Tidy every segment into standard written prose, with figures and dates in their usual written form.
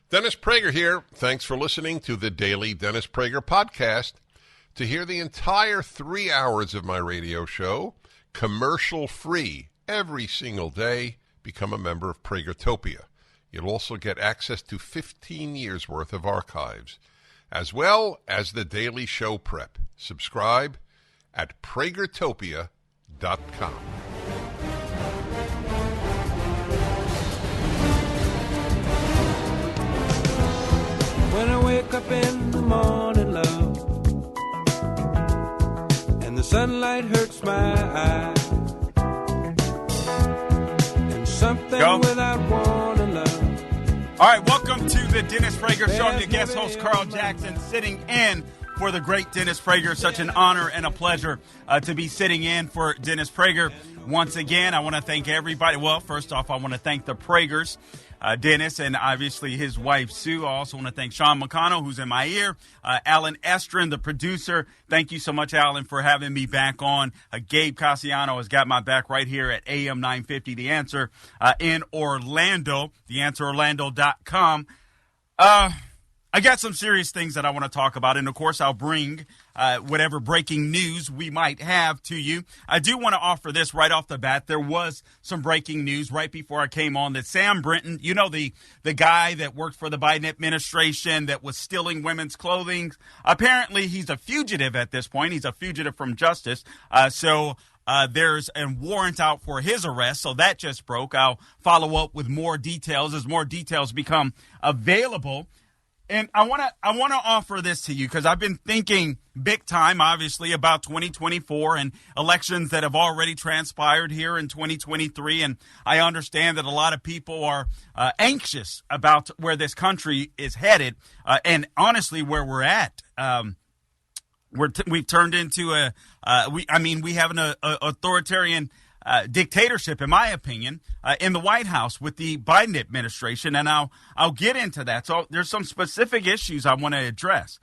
Dennis Prager here. Thanks for listening to the Daily Dennis Prager Podcast. To hear the entire 3 hours of my radio show, commercial-free, every single day, become a member of Pragertopia. You'll also get access to 15 years' worth of archives, as well as the daily show prep. Subscribe at Pragertopia.com. When I wake up in the morning, love, and the sunlight hurts my eyes, and something without warning, love. All right, welcome to the Dennis Prager Show. I'm your guest host, Carl Jackson, sitting in for the great Dennis Prager. Such an honor and a pleasure to be sitting in for Dennis Prager. Once again, I want to thank everybody. Well, first off, I want to thank the Pragers. Dennis and obviously his wife, Sue. I also want to thank Sean McConnell, who's in my ear. Alan Estrin, the producer. Thank you so much, Alan, for having me back on. Gabe Cassiano has got my back right here at AM 950, The Answer, in Orlando, theanswerorlando.com. I got some serious things that I want to talk about, and of course I'll bring whatever breaking news we might have to you. I do want to offer this right off the bat. There was some breaking news right before I came on that Sam Brinton, you know, the guy that worked for the Biden administration that was stealing women's clothing, apparently he's a fugitive at this point. He's a fugitive from justice. So there's a warrant out for his arrest, so that just broke. I'll follow up with more details as more details become available. And I want to offer this to you because I've been thinking big time, obviously, about 2024 and elections that have already transpired here in 2023. And I understand that a lot of people are anxious about where this country is headed and honestly where we're at. We've turned into we have an authoritarian dictatorship, in my opinion, in the White House with the Biden administration, and I'll get into that. So there's some specific issues I want to address.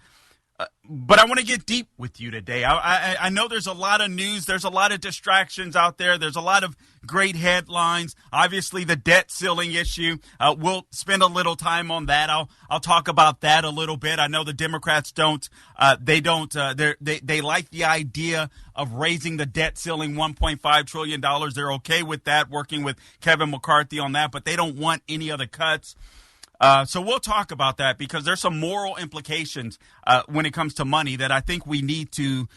But I want to get deep with you today. I know there's a lot of news. There's a lot of distractions out there. There's a lot of great headlines. Obviously, the debt ceiling issue. We'll spend a little time on that. I'll talk about that a little bit. I know the Democrats don't. They like the idea of raising the debt ceiling $1.5 trillion. They're okay with that, working with Kevin McCarthy on that, but they don't want any other cuts. So we'll talk about that because there's some moral implications when it comes to money that I think we need to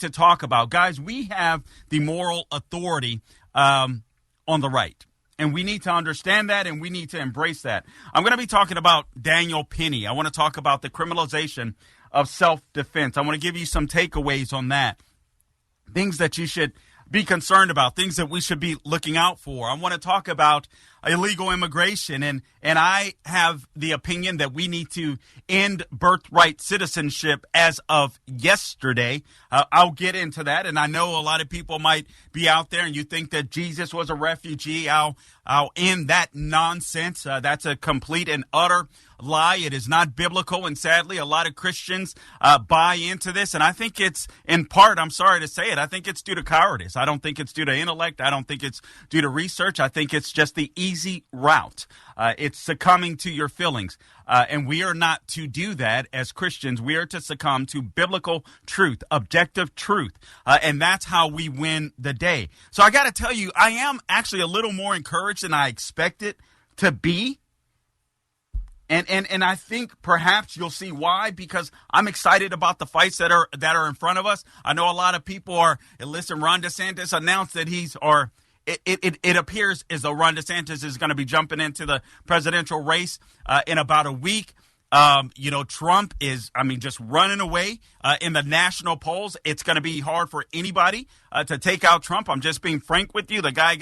talk about. Guys, we have the moral authority on the right, and we need to understand that, and we need to embrace that. I'm going to be talking about Daniel Penny. I want to talk about the criminalization of self-defense. I want to give you some takeaways on that, things that you should be concerned about, things that we should be looking out for. I want to talk about illegal immigration, and I have the opinion that we need to end birthright citizenship as of yesterday. I'll get into that, and I know a lot of people might be out there and you think that Jesus was a refugee. I'll end that nonsense. That's a complete and utter lie. It is not biblical, and sadly, a lot of Christians buy into this, and I think it's in part, I'm sorry to say it, I think it's due to cowardice. I don't think it's due to intellect. I don't think it's due to research. I think it's just the easy route. It's succumbing to your feelings, and we are not to do that as Christians. We are to succumb to biblical truth, objective truth, and that's how we win the day. So I got to tell you, I am actually a little more encouraged than I expected to be. And I think perhaps you'll see why, because I'm excited about the fights that are in front of us. I know a lot of people are. Listen, Ron DeSantis announced that it appears as though Ron DeSantis is going to be jumping into the presidential race in about a week. Trump is, just running away in the national polls. It's going to be hard for anybody to take out Trump. I'm just being frank with you. The guy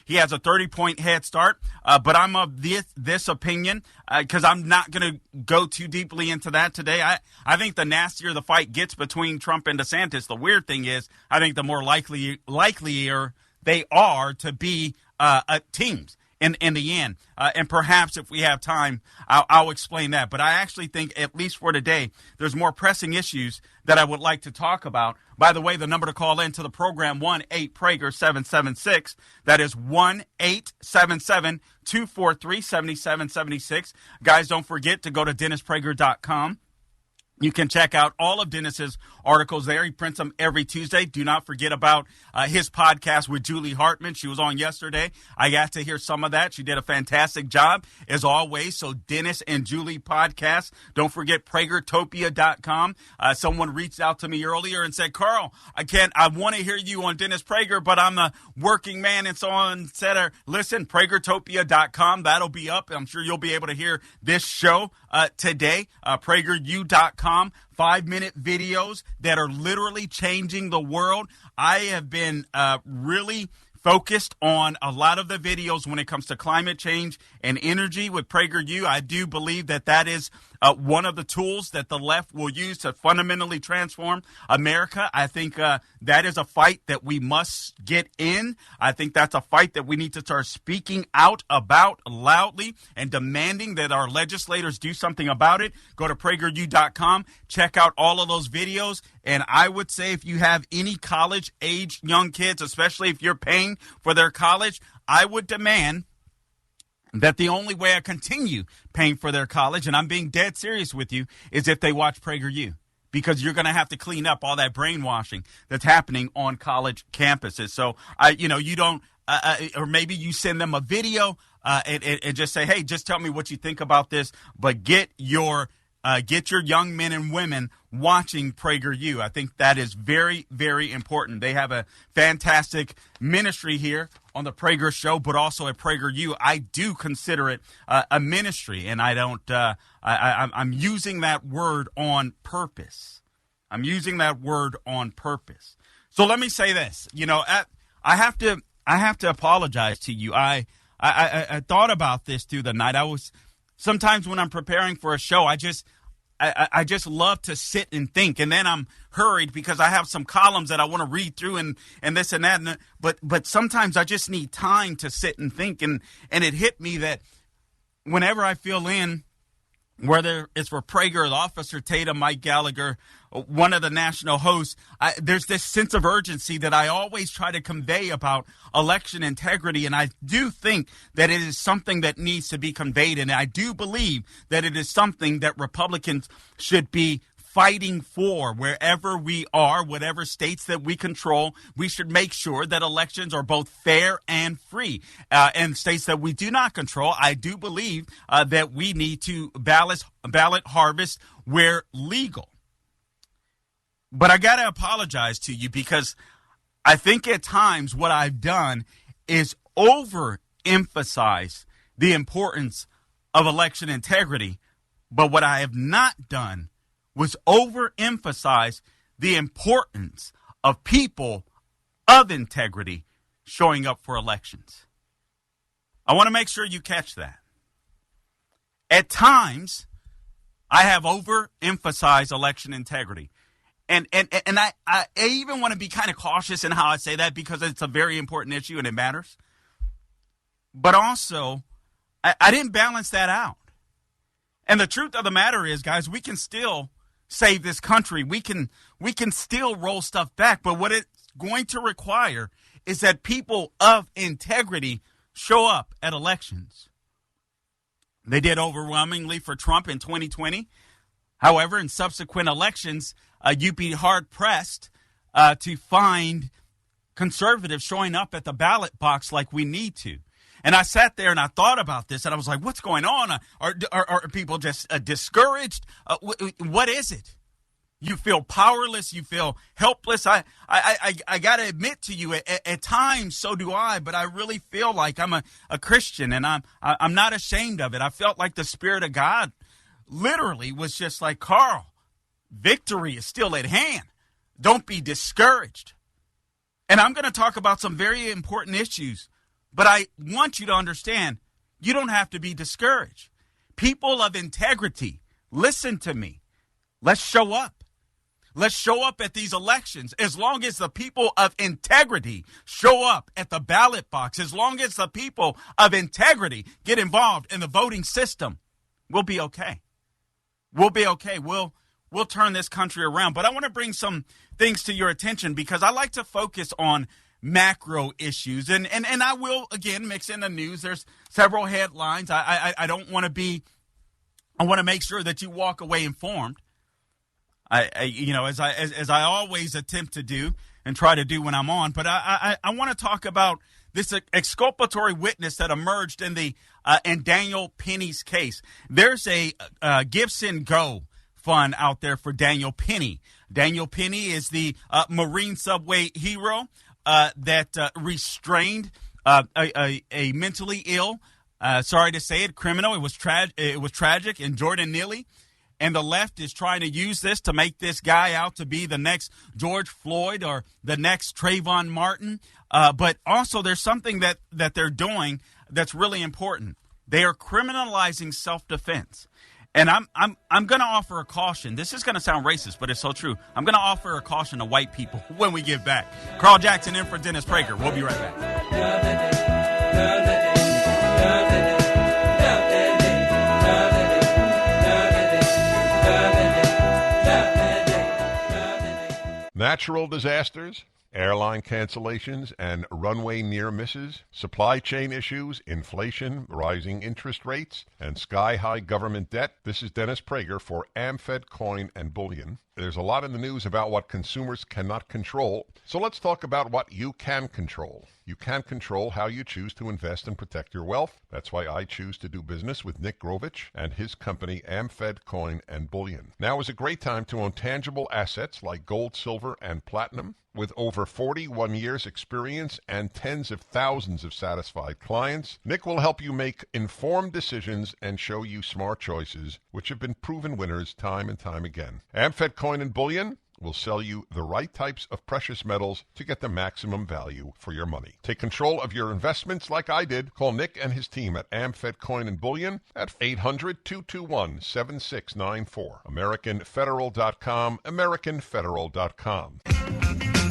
he has a 30-point head start. But I'm of this opinion because I'm not going to go too deeply into that today. I think the nastier the fight gets between Trump and DeSantis, the weird thing is I think the more likelier they are to be teams in the end. And perhaps if we have time, I'll explain that. But I actually think, at least for today, there's more pressing issues that I would like to talk about. By the way, the number to call into the program, 1-8-PRAGER-776. That is 1-877-243-7776. Guys, don't forget to go to DennisPrager.com. You can check out all of Dennis's articles there. He prints them every Tuesday. Do not forget about his podcast with Julie Hartman. She was on yesterday. I got to hear some of that. She did a fantastic job, as always. So Dennis and Julie podcast. Don't forget PragerTopia.com. Someone reached out to me earlier and said, Carl, I want to hear you on Dennis Prager, but I'm a working man and so on, etc. Listen, PragerTopia.com. That'll be up. I'm sure you'll be able to hear this show today. PragerU.com. 5-minute videos that are literally changing the world. I have been really focused on a lot of the videos when it comes to climate change and energy with PragerU. I do believe that that is one of the tools that the left will use to fundamentally transform America. I think that is a fight that we must get in. I think that's a fight that we need to start speaking out about loudly and demanding that our legislators do something about it. Go to PragerU.com, check out all of those videos. And I would say if you have any college-age young kids, especially if you're paying for their college, I would demand that the only way I continue paying for their college, and I'm being dead serious with you, is if they watch PragerU, because you're going to have to clean up all that brainwashing that's happening on college campuses. So, you don't, or maybe you send them a video and just say, hey, just tell me what you think about this, but get your young men and women watching PragerU. I think that is very, very important. They have a fantastic ministry here on the Prager Show, but also at PragerU. I do consider it a ministry, and I don't. I'm using that word on purpose. I'm using that word on purpose. So let me say this. I have to apologize to you. I thought about this through the night. Sometimes when I'm preparing for a show, I just love to sit and think, and then I'm hurried because I have some columns that I want to read through and this and that. But sometimes I just need time to sit and think, and it hit me that whenever I fill in, whether it's for Prager, the Officer Tatum, Mike Gallagher, one of the national hosts, there's this sense of urgency that I always try to convey about election integrity. And I do think that it is something that needs to be conveyed. And I do believe that it is something that Republicans should be fighting for wherever we are, whatever states that we control. We should make sure that elections are both fair and free. And states that we do not control, I do believe that we need to ballot harvest where legal. But I got to apologize to you because I think at times what I've done is overemphasize the importance of election integrity. But what I have not done was overemphasize the importance of people of integrity showing up for elections. I want to make sure you catch that. At times, I have overemphasized election integrity. And I even want to be kind of cautious in how I say that because it's a very important issue and it matters. But also, I didn't balance that out. And the truth of the matter is, guys, we can still save this country. We can still roll stuff back. But what it's going to require is that people of integrity show up at elections. They did overwhelmingly for Trump in 2020. However, in subsequent elections, you'd be hard-pressed to find conservatives showing up at the ballot box like we need to. And I sat there and I thought about this, and I was like, what's going on? Are people just discouraged? What is it? You feel powerless. You feel helpless. I got to admit to you, at times, so do I, but I really feel like I'm a Christian, and I'm not ashamed of it. I felt like the Spirit of God literally was just like, Carl, victory is still at hand. Don't be discouraged. And I'm going to talk about some very important issues, but I want you to understand, you don't have to be discouraged. People of integrity, listen to me. Let's show up. Let's show up at these elections. As long as the people of integrity show up at the ballot box, as long as the people of integrity get involved in the voting system, we'll be okay. We'll be okay. We'll turn this country around. But I want to bring some things to your attention because I like to focus on macro issues. And I will, again, mix in the news. There's several headlines. I don't want to be, I want to make sure that you walk away informed. As I always attempt to do and try to do when I'm on. But I want to talk about this exculpatory witness that emerged in Daniel Penny's case. There's a Gibson Go fund out there for Daniel Penny. Daniel Penny is the Marine subway hero that restrained a mentally ill, sorry to say it, criminal. It was tragic in Jordan Neely. And the left is trying to use this to make this guy out to be the next George Floyd or the next Trayvon Martin. But also there's something that they're doing that's really important. They are criminalizing self-defense. And I'm going to offer a caution. This is going to sound racist, but it's so true. I'm going to offer a caution to white people when we get back. Carl Jackson in for Dennis Prager. We'll be right back. Natural disasters, airline cancellations and runway near misses, supply chain issues, inflation, rising interest rates, and sky-high government debt. This is Dennis Prager for AmFed Coin and Bullion. There's a lot in the news about what consumers cannot control, so let's talk about what you can control. You can control how you choose to invest and protect your wealth. That's why I choose to do business with Nick Grovich and his company AmFed Coin and Bullion. Now is a great time to own tangible assets like gold, silver, and platinum. With over 41 years experience and tens of thousands of satisfied clients, Nick will help you make informed decisions and show you smart choices, which have been proven winners time and time again. AmFed Coin and Bullion will sell you the right types of precious metals to get the maximum value for your money. Take control of your investments like I did. Call Nick and his team at AmFed Coin and Bullion at 800-221-7694. AmericanFederal.com, AmericanFederal.com.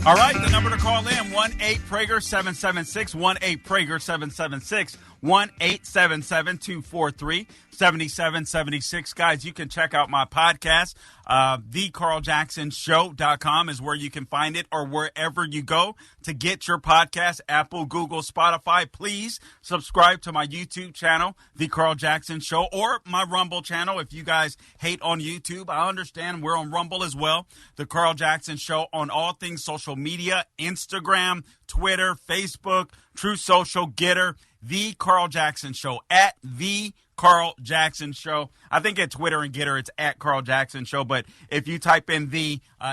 All right, the number to call in, 1-8-PRAGER-776, 1-8-PRAGER-776, 1-877-243-7776. Guys, you can check out my podcast. TheCarlJacksonShow.com is where you can find it, or wherever you go to get your podcast, Apple, Google, Spotify. Please subscribe to my YouTube channel, The Carl Jackson Show, or my Rumble channel. If you guys hate on YouTube, I understand. We're on Rumble as well. The Carl Jackson Show on all things social media, Instagram, Twitter, Facebook, True Social, Getter, The Carl Jackson Show, at The Carl Jackson Show. I think at Twitter and Getter, it's at Carl Jackson Show. But if you type in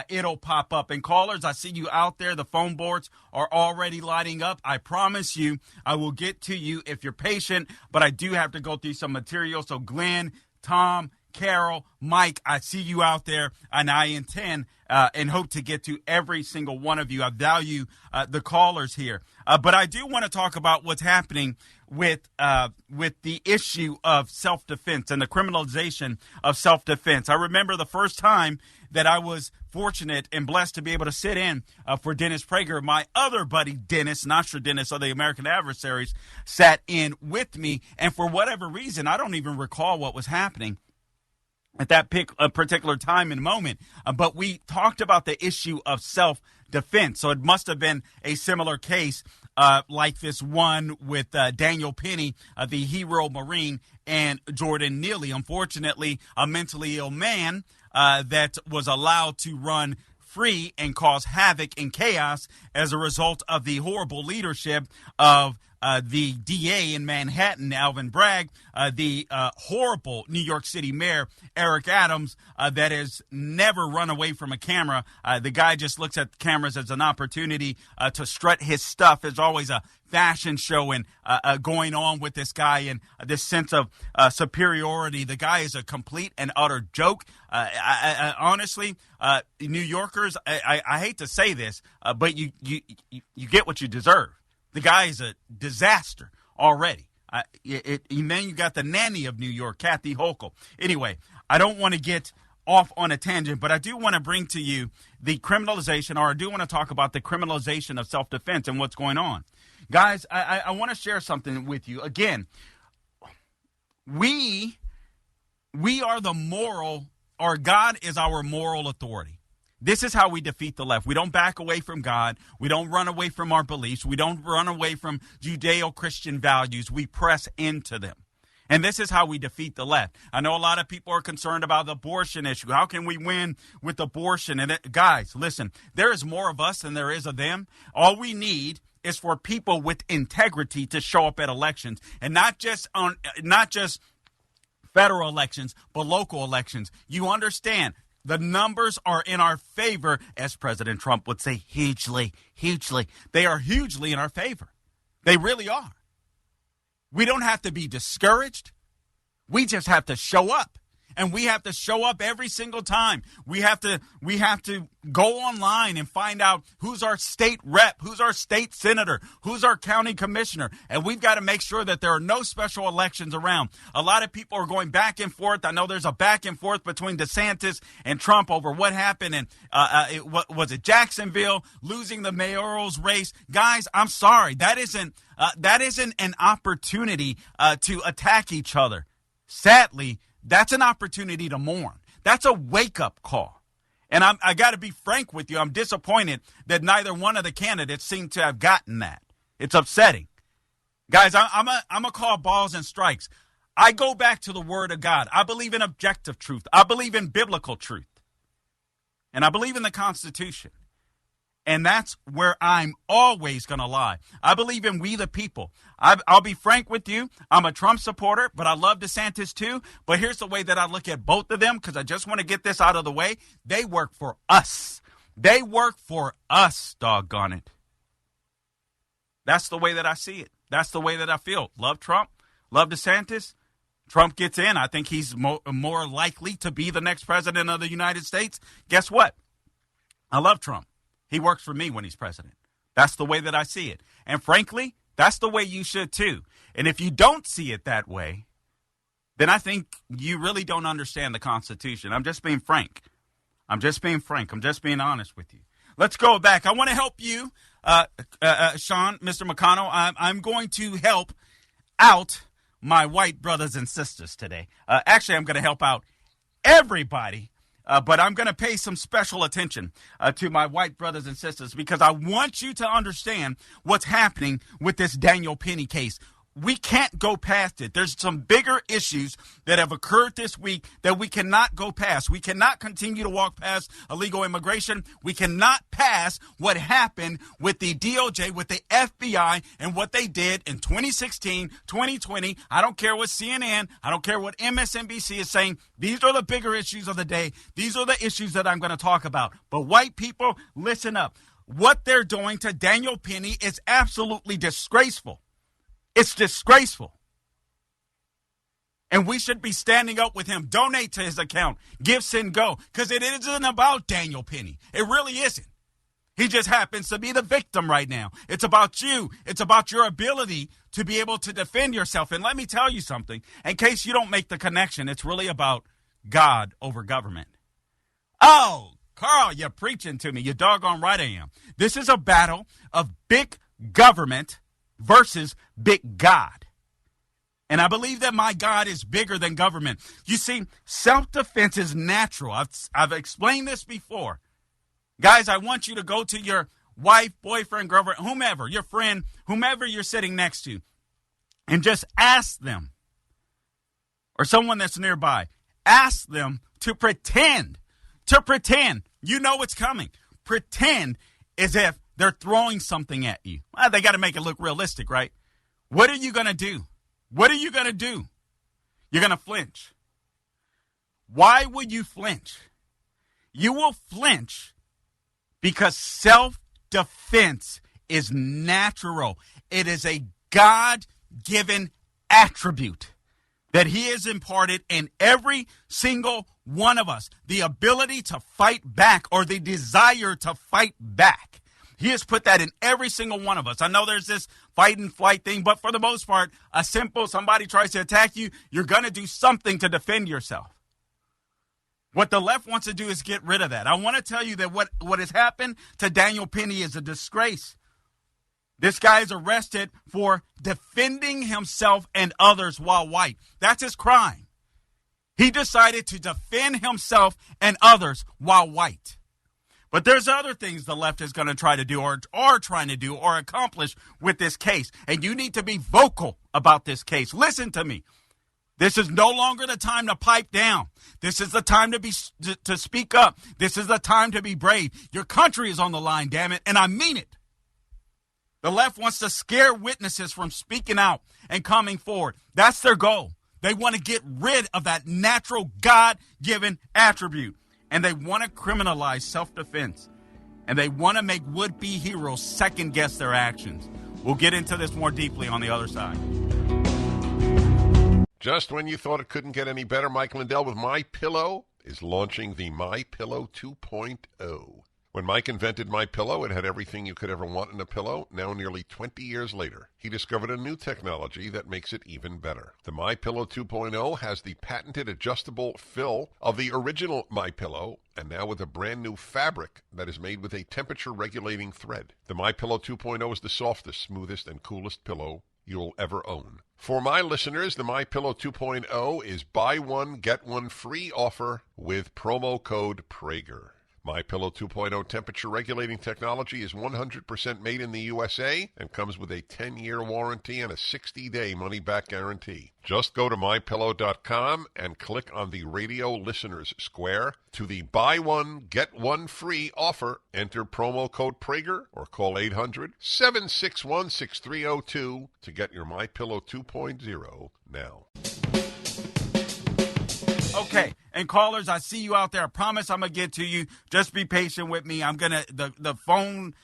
it'll pop up. And callers, I see you out there. The phone boards are already lighting up. I promise you, I will get to you if you're patient. But I do have to go through some material. So Glenn, Tom, Carol, Mike, I see you out there, and I intend and hope to get to every single one of you. I value the callers here. But I do want to talk about what's happening with the issue of self-defense and the criminalization of self-defense. I remember the first time that I was fortunate and blessed to be able to sit in for Dennis Prager. My other buddy, Dennis, Nostra Dennis of the American Adversaries, sat in with me. And for whatever reason, I don't even recall what was happening at that particular time and moment. But we talked about the issue of self-defense. So it must have been a similar case like this one with Daniel Penny, the hero Marine, and Jordan Neely. Unfortunately, a mentally ill man that was allowed to run free and cause havoc and chaos as a result of the horrible leadership of the DA in Manhattan, Alvin Bragg, the horrible New York City mayor, Eric Adams, that has never run away from a camera. The guy just looks at cameras as an opportunity to strut his stuff. There's always a fashion show and going on with this guy and this sense of superiority. The guy is a complete and utter joke. I honestly, New Yorkers, I hate to say this, but you get what you deserve. The guy is a disaster already. And then you got the nanny of New York, Kathy Hochul. Anyway, I don't want to get off on a tangent, but I do want to bring to you the criminalization, or I do want to talk about the criminalization of self-defense and what's going on. Guys, I want to share something with you. Again, we are the moral, or God is our moral authority. This is how we defeat the left. We don't back away from God. We don't run away from our beliefs. We don't run away from Judeo-Christian values. We press into them. And this is how we defeat the left. I know a lot of people are concerned about the abortion issue. How can we win with abortion? And guys, listen, there is more of us than there is of them. All we need is for people with integrity to show up at elections, and not just federal elections, but local elections. You understand, the numbers are in our favor, as President Trump would say, hugely, hugely. They are hugely in our favor. They really are. We don't have to be discouraged. We just have to show up. And we have to show up every single time. We have to go online and find out who's our state rep, who's our state senator, who's our county commissioner. And we've got to make sure that there are no special elections around. A lot of people are going back and forth. I know there's a back and forth between DeSantis and Trump over what happened in was it Jacksonville, losing the mayoral's race. Guys, I'm sorry. That isn't an opportunity to attack each other. Sadly, that's an opportunity to mourn. That's a wake-up call. And I got to be frank with you. I'm disappointed that neither one of the candidates seem to have gotten that. It's upsetting. Guys, I'm a call balls and strikes. I go back to the Word of God. I believe in objective truth. I believe in biblical truth. And I believe in the Constitution. And that's where I'm always going to lie. I believe in we the people. I'll be frank with you. I'm a Trump supporter, but I love DeSantis too. But here's the way that I look at both of them, because I just want to get this out of the way. They work for us. They work for us, doggone it. That's the way that I see it. That's the way that I feel. Love Trump. Love DeSantis. Trump gets in. I think he's more likely to be the next president of the United States. Guess what? I love Trump. He works for me when he's president. That's the way that I see it. And frankly, that's the way you should too. And if you don't see it that way, then I think you really don't understand the Constitution. I'm just being frank. I'm just being honest with you. Let's go back. I want to help you, Sean, Mr. McConnell. I'm going to help out my white brothers and sisters today. Actually, I'm going to help out everybody. But I'm going to pay some special attention to my white brothers and sisters, because I want you to understand what's happening with this Daniel Penny case. We can't go past it. There's some bigger issues that have occurred this week that we cannot go past. We cannot continue to walk past illegal immigration. We cannot pass what happened with the DOJ, with the FBI, and what they did in 2016, 2020. I don't care what CNN, I don't care what MSNBC is saying. These are the bigger issues of the day. These are the issues that I'm going to talk about. But white people, listen up. What they're doing to Daniel Penny is absolutely disgraceful. It's disgraceful. And we should be standing up with him. Donate to his account. Give, send, go. Because it isn't about Daniel Penny. It really isn't. He just happens to be the victim right now. It's about you. It's about your ability to be able to defend yourself. And let me tell you something. In case you don't make the connection, it's really about God over government. Oh, Carl, you're preaching to me. You're doggone right I am. This is a battle of big government versus big God. And I believe that my God is bigger than government. You see, self-defense is natural. I've explained this before. Guys, I want you to go to your wife, boyfriend, girlfriend, whomever, your friend, whomever you're sitting next to, and just ask them, or someone that's nearby, ask them to pretend. You know what's coming. Pretend as if they're throwing something at you. Well, they got to make it look realistic, right? What are you going to do? What are you going to do? You're going to flinch. Why would you flinch? You will flinch because self-defense is natural. It is a God-given attribute that he has imparted in every single one of us. The ability to fight back, or the desire to fight back. He has put that in every single one of us. I know there's this fight and flight thing, but for the most part, somebody tries to attack you, you're going to do something to defend yourself. What the left wants to do is get rid of that. I want to tell you that what has happened to Daniel Penny is a disgrace. This guy is arrested for defending himself and others while white. That's his crime. He decided to defend himself and others while white. But there's other things the left is going to try to do or are trying to do or accomplish with this case. And you need to be vocal about this case. Listen to me. This is no longer the time to pipe down. This is the time to speak up. This is the time to be brave. Your country is on the line, damn it, and I mean it. The left wants to scare witnesses from speaking out and coming forward. That's their goal. They want to get rid of that natural God-given attribute. And they want to criminalize self-defense. And they want to make would-be heroes second-guess their actions. We'll get into this more deeply on the other side. Just when you thought it couldn't get any better, Mike Lindell with MyPillow is launching the MyPillow 2.0. When Mike invented MyPillow, it had everything you could ever want in a pillow. Now, nearly 20 years later, he discovered a new technology that makes it even better. The MyPillow 2.0 has the patented adjustable fill of the original MyPillow, and now with a brand new fabric that is made with a temperature-regulating thread. The MyPillow 2.0 is the softest, smoothest, and coolest pillow you'll ever own. For my listeners, the MyPillow 2.0 is buy one, get one free offer with promo code Prager. MyPillow 2.0 temperature-regulating technology is 100% made in the USA and comes with a 10-year warranty and a 60-day money-back guarantee. Just go to MyPillow.com and click on the radio listeners square to the buy one, get one free offer. Enter promo code Prager or call 800-761-6302 to get your MyPillow 2.0 now. Okay, and callers, I see you out there. I promise I'm going to get to you. Just be patient with me. I'm going to, the phone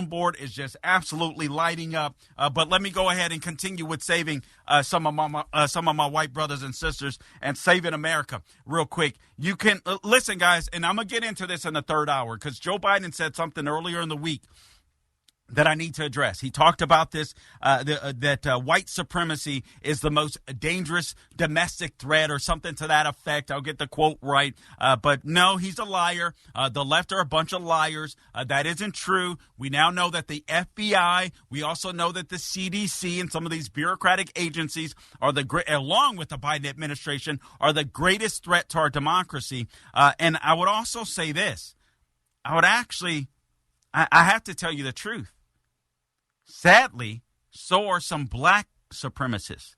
board is just absolutely lighting up. But let me go ahead and continue with saving some of my white brothers and sisters and saving America real quick. You can, listen, guys, and I'm going to get into this in the third hour because Joe Biden said something earlier in the week that I need to address. He talked about this, that white supremacy is the most dangerous domestic threat or something to that effect. I'll get the quote right. But no, he's a liar. The left are a bunch of liars. That isn't true. We now know that the FBI, we also know that the CDC and some of these bureaucratic agencies are along with the Biden administration, are the greatest threat to our democracy. And I would also say this. I have to tell you the truth. Sadly, so are some black supremacists.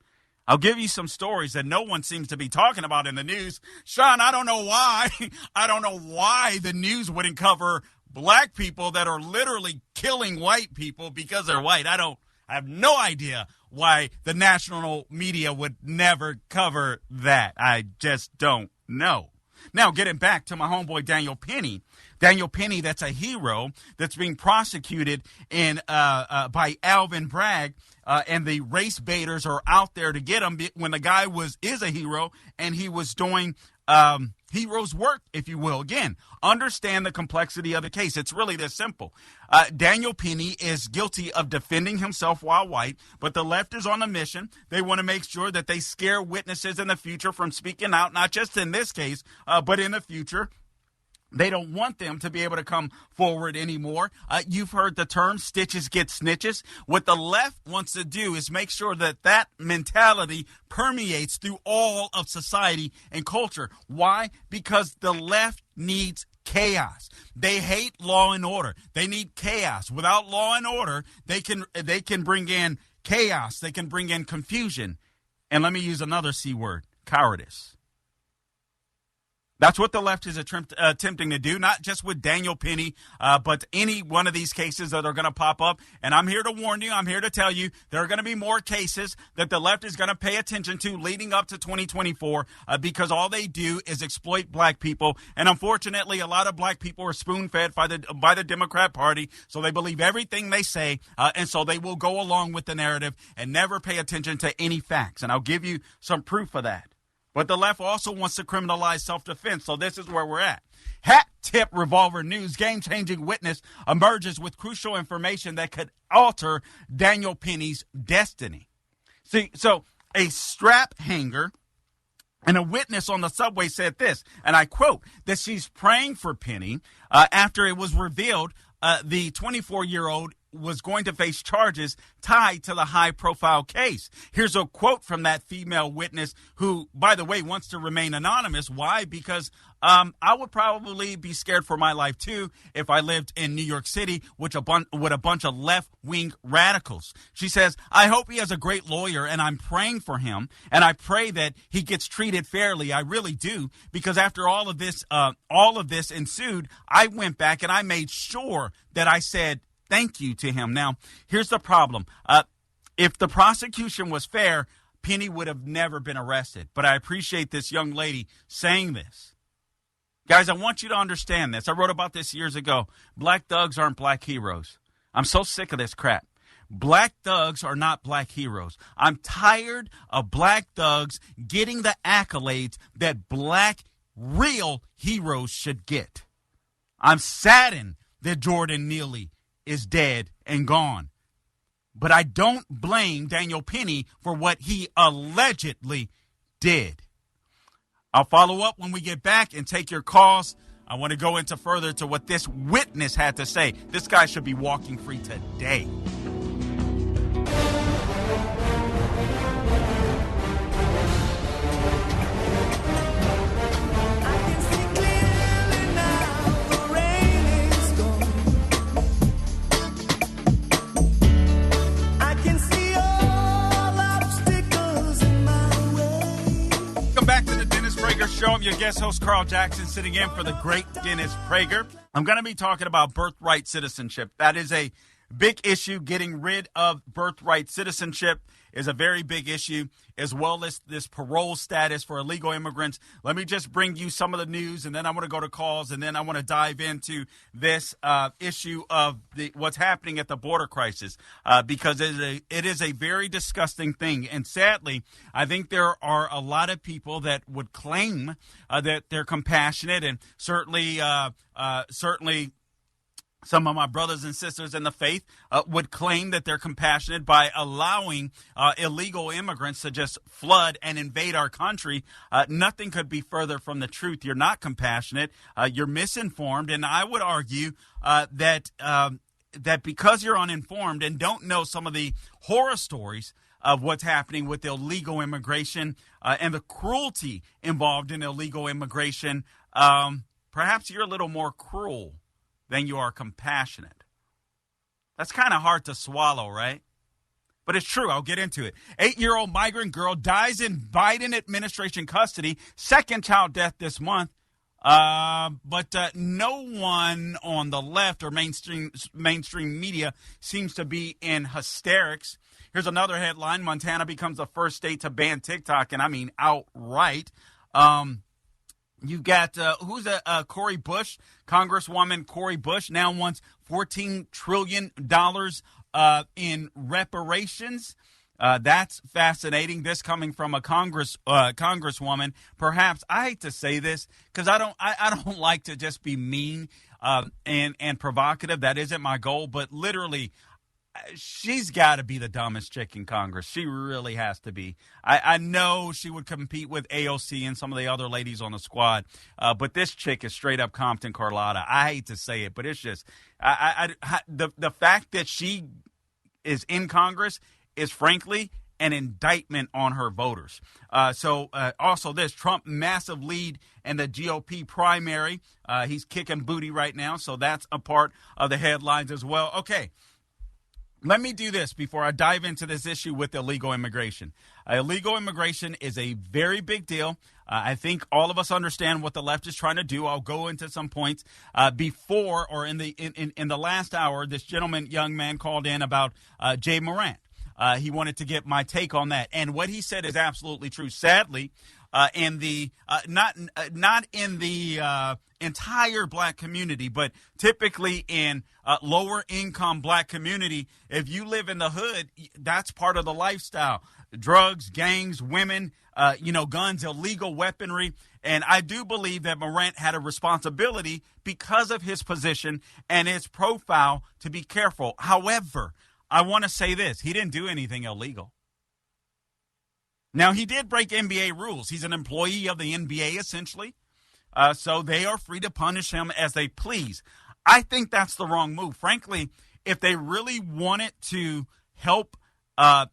I'll give you some stories that no one seems to be talking about in the news. Sean, I don't know why. I don't know why the news wouldn't cover black people that are literally killing white people because they're white. I have no idea why the national media would never cover that. I just don't know. Now, getting back to my homeboy Daniel Penny. Daniel Penny, that's a hero that's being prosecuted by Alvin Bragg, and the race baiters are out there to get him when the guy is a hero and he was doing hero's work, if you will. Again, understand the complexity of the case. It's really this simple. Daniel Penny is guilty of defending himself while white, but the left is on a mission. They want to make sure that they scare witnesses in the future from speaking out, not just in this case, but in the future. They don't want them to be able to come forward anymore. You've heard the term stitches get snitches. What the left wants to do is make sure that mentality permeates through all of society and culture. Why? Because the left needs chaos. They hate law and order. They need chaos. Without law and order, they can bring in chaos. They can bring in confusion. And let me use another C word, cowardice. That's what the left is attempting to do, not just with Daniel Penny, but any one of these cases that are going to pop up. And I'm here to warn you. I'm here to tell you there are going to be more cases that the left is going to pay attention to leading up to 2024 because all they do is exploit black people. And unfortunately, a lot of black people are spoon-fed by the Democrat Party, so they believe everything they say, and so they will go along with the narrative and never pay attention to any facts. And I'll give you some proof of that. But the left also wants to criminalize self-defense, so this is where we're at. Hat tip revolver news. Game-changing witness emerges with crucial information that could alter Daniel Penny's destiny. See, so a strap hanger And a witness on the subway said this, and I quote, that she's praying for Penny after it was revealed the 24-year-old was going to face charges tied to the high-profile case. Here's a quote from that female witness who, by the way, wants to remain anonymous. Why? Because I would probably be scared for my life, too, if I lived in New York City with a bunch of left-wing radicals. She says, I hope he has a great lawyer, and I'm praying for him, and I pray that he gets treated fairly. I really do, because after all of this ensued, I went back and I made sure that I said thank you to him. Now, here's the problem. If the prosecution was fair, Penny would have never been arrested. But I appreciate this young lady saying this. Guys, I want you to understand this. I wrote about this years ago. Black thugs aren't black heroes. I'm so sick of this crap. Black thugs are not black heroes. I'm tired of black thugs getting the accolades that black real heroes should get. I'm saddened that Jordan Neely is dead and gone. But I don't blame Daniel Penny for what he allegedly did. I'll follow up when we get back and take your calls. I want to go into further to what this witness had to say. This guy should be walking free today. Show. I'm your guest host, Carl Jackson, sitting in for the great Dennis Prager. I'm going to be talking about birthright citizenship. That is a big issue. Getting rid of birthright citizenship is a very big issue, as well as this parole status for illegal immigrants. Let me just bring you some of the news, and then I want to go to calls, and then I want to dive into this issue of what's happening at the border crisis, because it is a very disgusting thing. And sadly, I think there are a lot of people that would claim that they're compassionate, and certainly some of my brothers and sisters in the faith would claim that they're compassionate by allowing illegal immigrants to just flood and invade our country. Nothing could be further from the truth. You're not compassionate. You're misinformed. And I would argue that because you're uninformed and don't know some of the horror stories of what's happening with illegal immigration and the cruelty involved in illegal immigration, perhaps you're a little more cruel than you are compassionate. That's kind of hard to swallow, right? But it's true. I'll get into it. 8-year-old migrant girl dies in Biden administration custody. Second child death this month. But no one on the left or mainstream media seems to be in hysterics. Here's another headline. Montana becomes the first state to ban TikTok, and I mean outright. You've got, Cori Bush, Congresswoman Cori Bush now wants $14 trillion in reparations. That's fascinating. This coming from a congresswoman. Perhaps, I hate to say this because I don't like to just be mean and provocative. That isn't my goal, but literally, she's got to be the dumbest chick in Congress. She really has to be. I know she would compete with AOC and some of the other ladies on the squad, but this chick is straight up Compton Carlotta. I hate to say it, but it's just the fact that she is in Congress is frankly an indictment on her voters. Also this, Trump massive lead in the GOP primary. He's kicking booty right now, so that's a part of the headlines as well. Okay. Let me do this before I dive into this issue with illegal immigration. Illegal immigration is a very big deal. I think all of us understand what the left is trying to do. I'll go into some points. Before or in the last hour, this young man called in about Jay Morant. He wanted to get my take on that, and what he said is absolutely true. Sadly, not in the entire black community, but typically in lower income black community, if you live in the hood, that's part of the lifestyle. Drugs, gangs, women, guns, illegal weaponry. And I do believe that Morant had a responsibility because of his position and his profile to be careful. However, I want to say this. He didn't do anything illegal. Now, he did break NBA rules. He's an employee of the NBA, essentially. So they are free to punish him as they please. I think that's the wrong move. Frankly, if they really wanted to help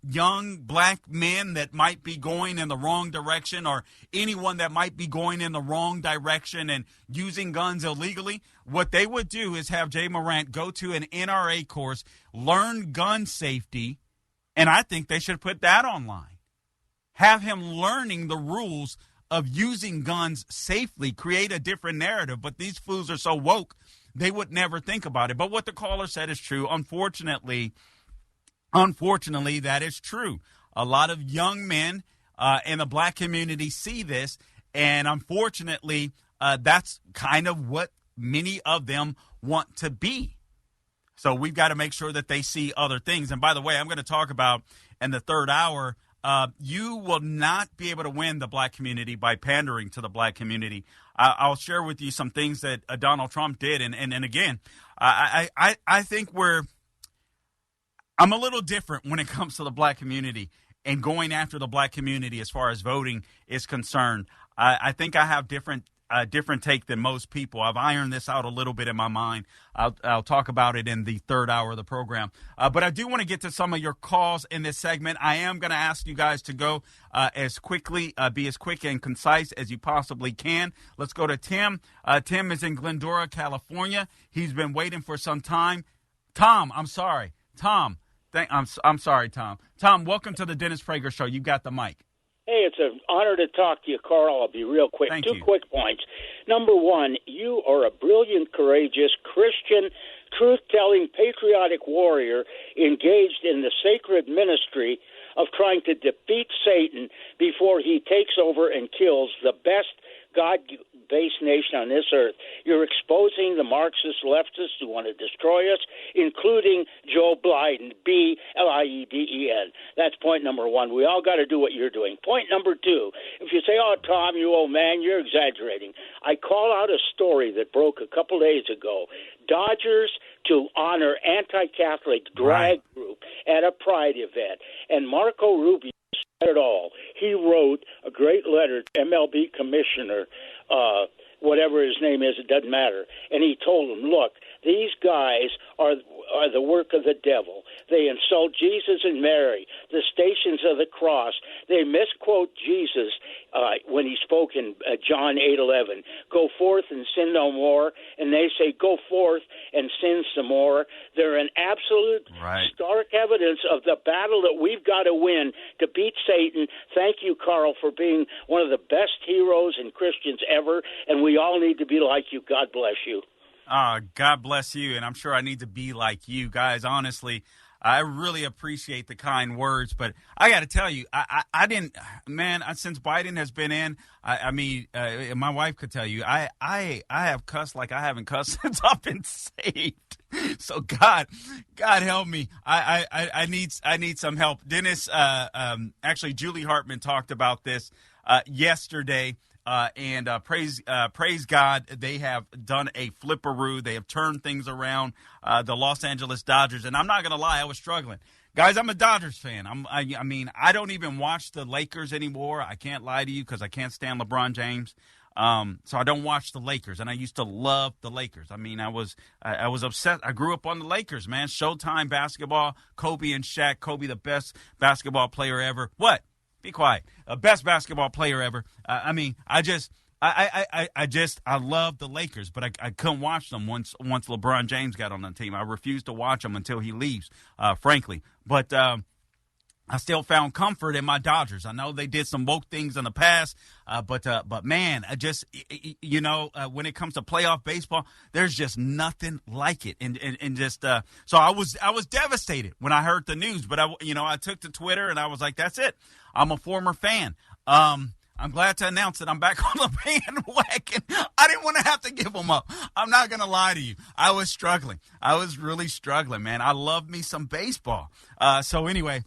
young black men that might be going in the wrong direction, or anyone that might be going in the wrong direction and using guns illegally, what they would do is have Jay Morant go to an NRA course, learn gun safety, and I think they should put that online. Have him learning the rules of using guns safely, create a different narrative. But these fools are so woke, they would never think about it. But what the caller said is true. Unfortunately, that is true. A lot of young men in the black community see this, and unfortunately, that's kind of what many of them want to be. So we've got to make sure that they see other things. And by the way, I'm going to talk about in the third hour, you will not be able to win the black community by pandering to the black community. I'll share with you some things that Donald Trump did. And again, I think I'm a little different when it comes to the black community and going after the black community as far as voting is concerned. I think I have different take than most people. I've ironed this out a little bit in my mind. I'll talk about it in the third hour of the program. But I do want to get to some of your calls in this segment. I am going to ask you guys to go be as quick and concise as you possibly can. Let's go to Tim. Tim is in Glendora, California. He's been waiting for some time. Tom, I'm sorry. Tom, I'm sorry, Tom. Tom, welcome to the Dennis Prager Show. You got the mic. Hey, it's an honor to talk to you, Carl. I'll be real quick. Thank Two you. quick points. Number one, you are a brilliant, courageous, Christian, truth-telling, patriotic warrior engaged in the sacred ministry of trying to defeat Satan before he takes over and kills the best God-based nation on this earth. You're exposing the Marxist leftists who want to destroy us, including Joe Biden, Biden. That's point number one. We all got to do what you're doing. Point number two, if you say, oh, Tom, you old man, you're exaggerating. I call out a story that broke a couple days ago. Dodgers to honor anti-Catholic drag group at a pride event. And Marco Rubio said it all. He wrote a great letter to MLB commissioner, whatever his name is, it doesn't matter. And he told him, look, these guys are the work of the devil. They insult Jesus and Mary, the Stations of the Cross. They misquote Jesus when he spoke in John 8:11. Go forth and sin no more. And they say, go forth and sin some more. They're an absolute stark evidence of the battle that we've got to win to beat Satan. Thank you, Carl, for being one of the best heroes and Christians ever. And we all need to be like you. God bless you. God bless you, and I'm sure I need to be like you guys. Honestly, I really appreciate the kind words, but I got to tell you, I didn't, man. Since Biden has been in, I mean, my wife could tell you, I have cussed like I haven't cussed since I've been saved. So God help me. I need some help. Dennis, actually, Julie Hartman talked about this yesterday. And praise God, they have done a flipperoo. They have turned things around, the Los Angeles Dodgers. And I'm not going to lie, I was struggling. Guys, I'm a Dodgers fan. I mean, I don't even watch the Lakers anymore. I can't lie to you because I can't stand LeBron James. So I don't watch the Lakers, and I used to love the Lakers. I mean, I was obsessed. I grew up on the Lakers, man. Showtime basketball, Kobe and Shaq. Kobe, the best basketball player ever. What? Be quiet. Best basketball player ever. I mean, I love the Lakers, but I couldn't watch them once LeBron James got on the team. I refused to watch them until he leaves, frankly. But I still found comfort in my Dodgers. I know they did some woke things in the past, but man, I just, when it comes to playoff baseball, there's just nothing like it. And just, so I was devastated when I heard the news, but I took to Twitter and I was like, that's it. I'm a former fan. I'm glad to announce that I'm back on the bandwagon. I didn't want to have to give them up. I'm not going to lie to you. I was struggling. I was really struggling, man. I love me some baseball. So anyway,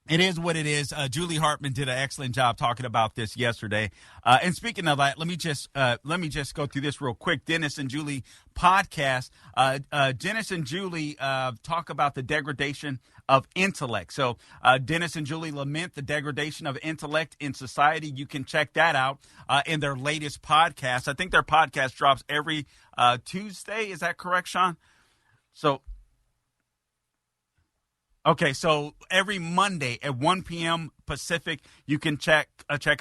It is what it is. Julie Hartman did an excellent job talking about this yesterday. And speaking of that, let me just go through this real quick. Dennis and Julie podcast. Dennis and Julie talk about the degradation of intellect. So Dennis and Julie lament the degradation of intellect in society. You can check that out in their latest podcast. I think their podcast drops every Tuesday. Is that correct, Sean? Okay, so every Monday at 1 p.m. Pacific, you can check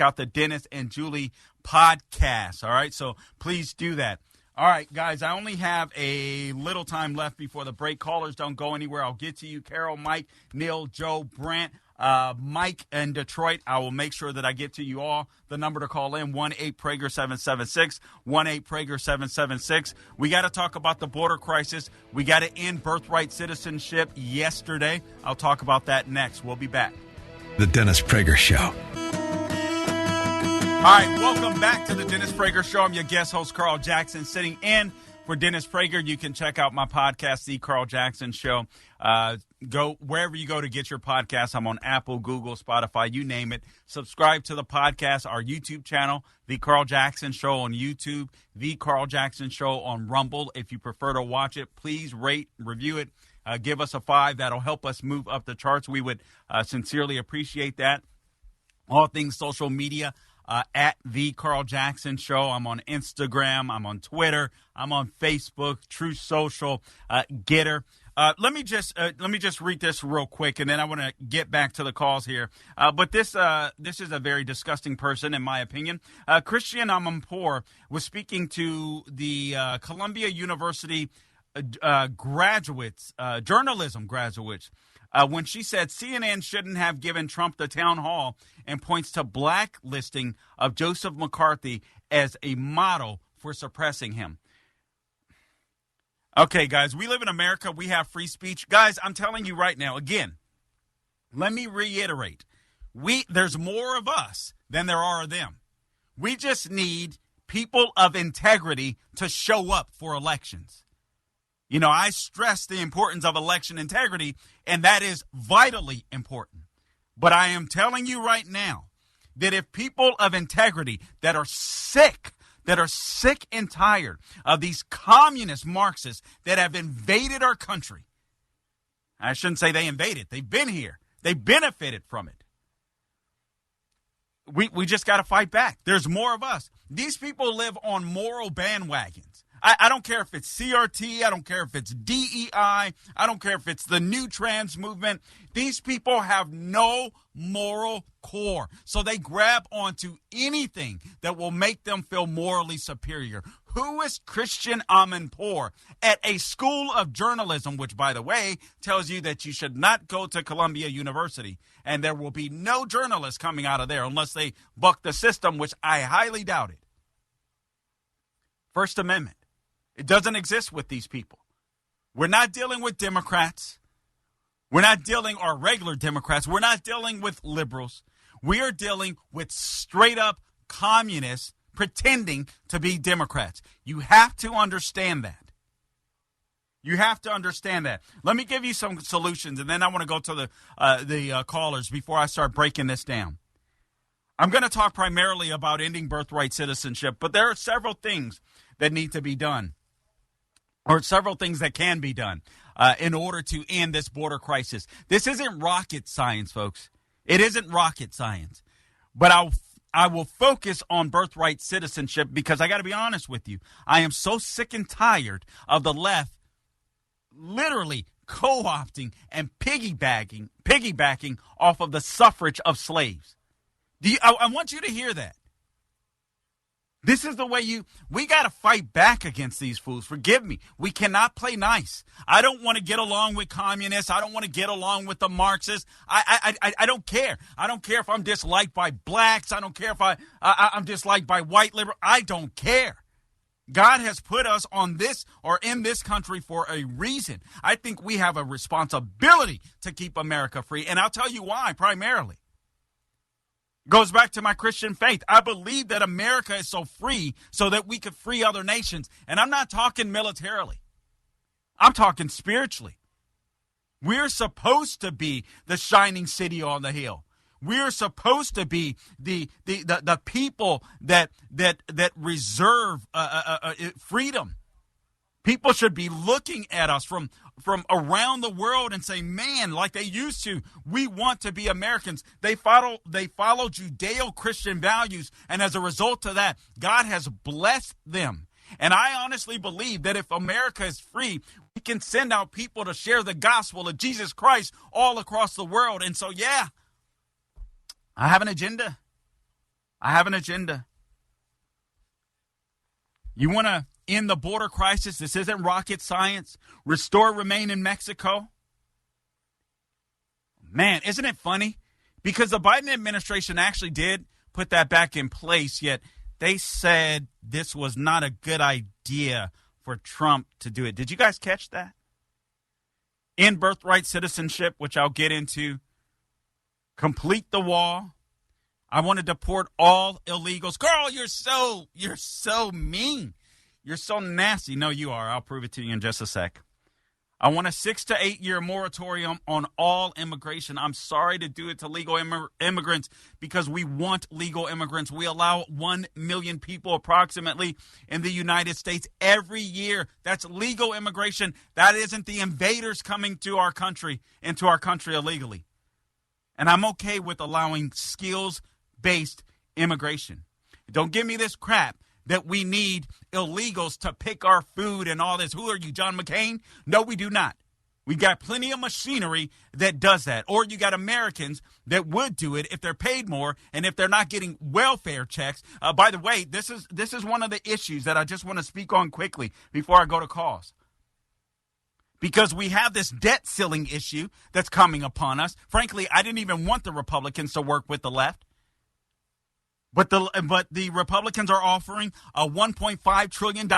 out the Dennis and Julie podcast. All right, so please do that. All right, guys, I only have a little time left before the break. Callers, don't go anywhere. I'll get to you. Carol, Mike, Neil, Joe, Brent, Mike in Detroit. I will make sure that I get to you all. The number to call in, 1-8-PRAGER-776, 1-8-PRAGER-776. We got to talk about the border crisis. We got to end birthright citizenship yesterday. I'll talk about that next. We'll be back. The Dennis Prager Show. All right, welcome back to the Dennis Prager Show. I'm your guest host, Carl Jackson, sitting in for Dennis Prager. You can check out my podcast, The Carl Jackson Show. Go wherever you go to get your podcast. I'm on Apple, Google, Spotify, you name it. Subscribe to the podcast, our YouTube channel, The Carl Jackson Show on YouTube, The Carl Jackson Show on Rumble. If you prefer to watch it, please rate, review it. Give us a 5. That'll help us move up the charts. We would sincerely appreciate that. All things social media. At The Carl Jackson Show. I'm on Instagram. I'm on Twitter. I'm on Facebook, True Social, Getter. Let me just read this real quick, and then I want to get back to the calls here. But this is a very disgusting person, in my opinion. Christian Amanpour was speaking to the Columbia University journalism graduates, when she said CNN shouldn't have given Trump the town hall, and points to blacklisting of Joseph McCarthy as a model for suppressing him. Okay, guys, we live in America. We have free speech. Guys, I'm telling you right now, again, let me reiterate. There's more of us than there are of them. We just need people of integrity to show up for elections. You know, I stress the importance of election integrity, and that is vitally important. But I am telling you right now that if people of integrity that are sick and tired of these communist Marxists that have invaded our country, I shouldn't say they invaded, they've been here, they benefited from it. We just got to fight back. There's more of us. These people live on moral bandwagons. I don't care if it's CRT. I don't care if it's DEI. I don't care if it's the new trans movement. These people have no moral core. So they grab onto anything that will make them feel morally superior. Who is Christian Amanpour at a school of journalism, which, by the way, tells you that you should not go to Columbia University. And there will be no journalists coming out of there unless they buck the system, which I highly doubt it. First Amendment. It doesn't exist with these people. We're not dealing with Democrats. We're not dealing, or regular Democrats. We're not dealing with liberals. We are dealing with straight up communists pretending to be Democrats. You have to understand that. You have to understand that. Let me give you some solutions, and then I want to go to the callers before I start breaking this down. I'm going to talk primarily about ending birthright citizenship, but there are several things that need to be done, or several things that can be done in order to end this border crisis. This isn't rocket science, folks. It isn't rocket science. But I will focus on birthright citizenship because I got to be honest with you. I am so sick and tired of the left literally co-opting and piggybacking off of the suffrage of slaves. I want you to hear that. This is the way we got to fight back against these fools. Forgive me. We cannot play nice. I don't want to get along with communists. I don't want to get along with the Marxists. I don't care. I don't care if I'm disliked by blacks. I don't care if I'm disliked by white liberal. I don't care. God has put us on this or in this country for a reason. I think we have a responsibility to keep America free. And I'll tell you why, primarily. Goes back to my Christian faith. I believe that America is so free so that we could free other nations. And I'm not talking militarily. I'm talking spiritually. We're supposed to be the shining city on the hill. We're supposed to be the people that reserve freedom. People should be looking at us from around the world and say, man, like they used to, we want to be Americans. They follow Judeo-Christian values, and as a result of that, God has blessed them. And I honestly believe that if America is free, we can send out people to share the gospel of Jesus Christ all across the world. And so, yeah, I have an agenda. You want to end the border crisis? This isn't rocket science. Restore Remain in Mexico. Man, isn't it funny? Because the Biden administration actually did put that back in place, yet they said this was not a good idea for Trump to do it. Did you guys catch that? End birthright citizenship, which I'll get into. Complete the wall. I want to deport all illegals. Girl, you're so mean. You're so nasty. No, you are. I'll prove it to you in just a sec. I want a 6 to 8 year moratorium on all immigration. I'm sorry to do it to legal immigrants because we want legal immigrants. We allow 1 million people approximately in the United States every year. That's legal immigration. That isn't the invaders coming to our country, into our country illegally. And I'm okay with allowing skills-based immigration. Don't give me this crap that we need illegals to pick our food and all this. Who are you, John McCain? No, we do not. We got plenty of machinery that does that. Or you got Americans that would do it if they're paid more and if they're not getting welfare checks. By the way, this is one of the issues that I just want to speak on quickly before I go to calls. Because we have this debt ceiling issue that's coming upon us. Frankly, I didn't even want the Republicans to work with the left. But the Republicans are offering a $1.5 trillion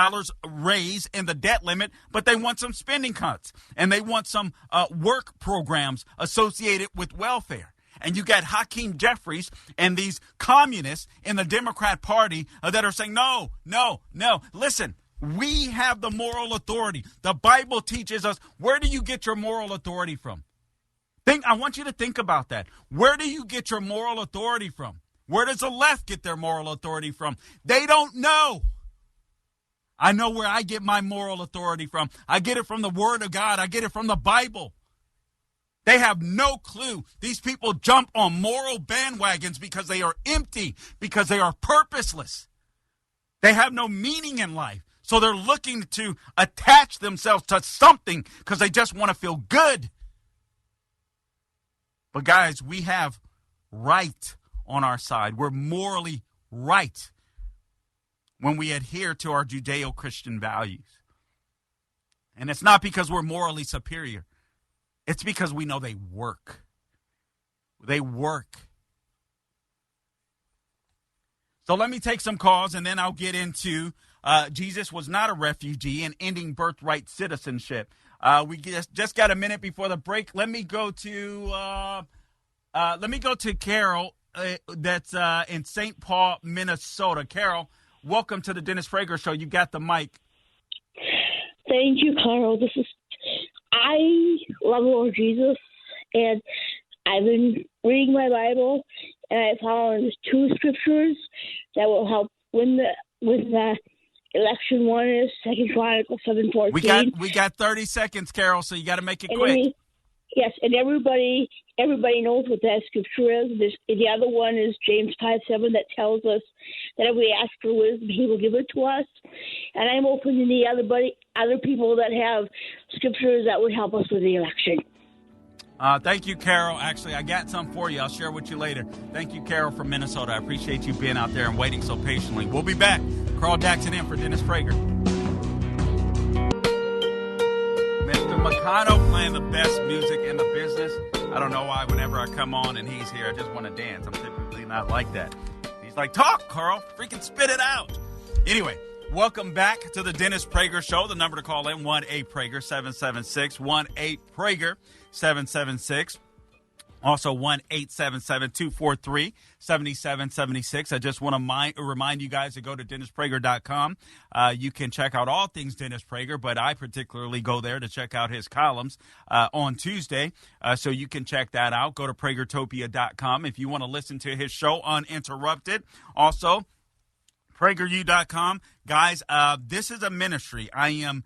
raise in the debt limit, but they want some spending cuts, and they want some work programs associated with welfare. And you got Hakeem Jeffries and these communists in the Democrat Party that are saying, no. Listen, we have the moral authority. The Bible teaches us. Where do you get your moral authority from? I want you to think about that. Where do you get your moral authority from? Where does the left get their moral authority from? They don't know. I know where I get my moral authority from. I get it from the Word of God. I get it from the Bible. They have no clue. These people jump on moral bandwagons because they are empty, because they are purposeless. They have no meaning in life. So they're looking to attach themselves to something because they just want to feel good. But guys, we have right on our side. We're morally right when we adhere to our Judeo-Christian values. And it's not because we're morally superior. It's because we know they work. They work. So let me take some calls, and then I'll get into Jesus was not a refugee and ending birthright citizenship. We just got a minute before the break. Let me go to Carol. That's in St. Paul, Minnesota. Carol, welcome to the Dennis Prager Show. You got the mic. Thank you, Carl. I love Lord Jesus, and I've been reading my Bible, and I found 2 scriptures that will help win the election. One is 2 Chronicles 7:14. We got 30 seconds, Carol, so you got to make it quick. Yes, and everybody knows what that scripture is. The other one is James 5:7 that tells us that if we ask for wisdom, He will give it to us. And I'm open to the other people that have scriptures that would help us with the election. Thank you, Carol. Actually, I got some for you. I'll share with you later. Thank you, Carol from Minnesota. I appreciate you being out there and waiting so patiently. We'll be back. Carl Jackson in for Dennis Prager. Mr. McConnell playing the best music in the business. I don't know why whenever I come on and he's here, I just want to dance. I'm typically not like that. He's like, talk, Carl. Freaking spit it out. Anyway, welcome back to the Dennis Prager Show. The number to call in, 1-8-PRAGER-776, 1-8-PRAGER-776. Also, 1-877-243-7776. I just want to remind you guys to go to DennisPrager.com. You can check out all things Dennis Prager, but I particularly go there to check out his columns on Tuesday. So you can check that out. Go to PragerTopia.com if you want to listen to his show uninterrupted. Also, PragerU.com. Guys, this is a ministry. I am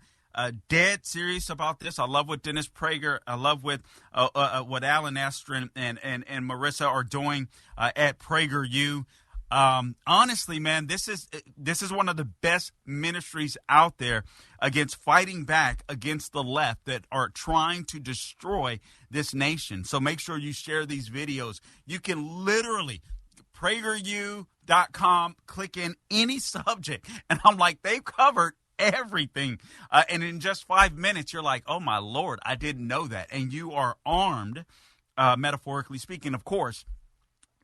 dead serious about this. I love what Dennis Prager, I love what Alan Estrin and Marissa are doing at PragerU. Honestly, man, this is one of the best ministries out there against fighting back against the left that are trying to destroy this nation. So make sure you share these videos. You can literally PragerU.com, click in any subject, and I'm like, they've covered everything. And in just 5 minutes, you're like, oh, my Lord, I didn't know that. And you are armed, metaphorically speaking, of course,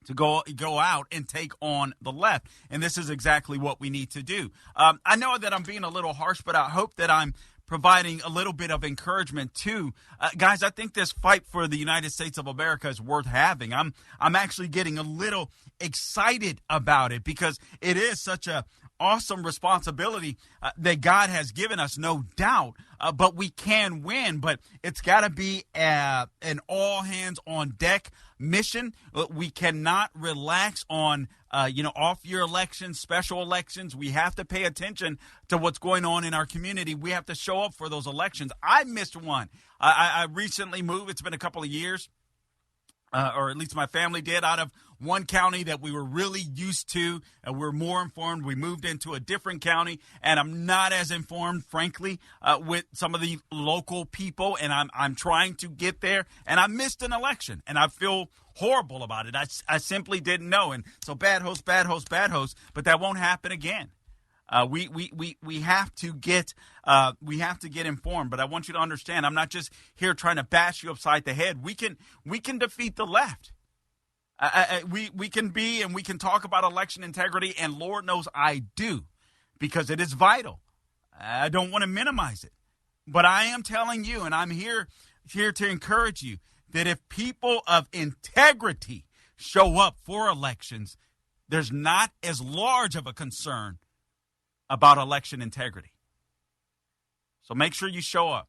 to go out and take on the left. And this is exactly what we need to do. I know that I'm being a little harsh, but I hope that I'm providing a little bit of encouragement too. Guys, I think this fight for the United States of America is worth having. I'm actually getting a little excited about it because it is such a awesome responsibility that God has given us, no doubt, but we can win. But it's got to be an all hands on deck mission. We cannot relax on off year elections, special elections. We have to pay attention to what's going on in our community. We have to show up for those elections. I missed one. I recently moved. It's been a couple of years. Or at least my family did, out of one county that we were really used to. We're more informed. We moved into a different county, and I'm not as informed, frankly, with some of the local people, and I'm trying to get there, and I missed an election, and I feel horrible about it. I simply didn't know, and so bad host, but that won't happen again. We have to get informed, but I want you to understand, I'm not just here trying to bash you upside the head. We can defeat the left. We can be, and we can talk about election integrity, and Lord knows I do, because it is vital. I don't want to minimize it, but I am telling you, and I'm here to encourage you, that if people of integrity show up for elections, there's not as large of a concern about election integrity. So make sure you show up.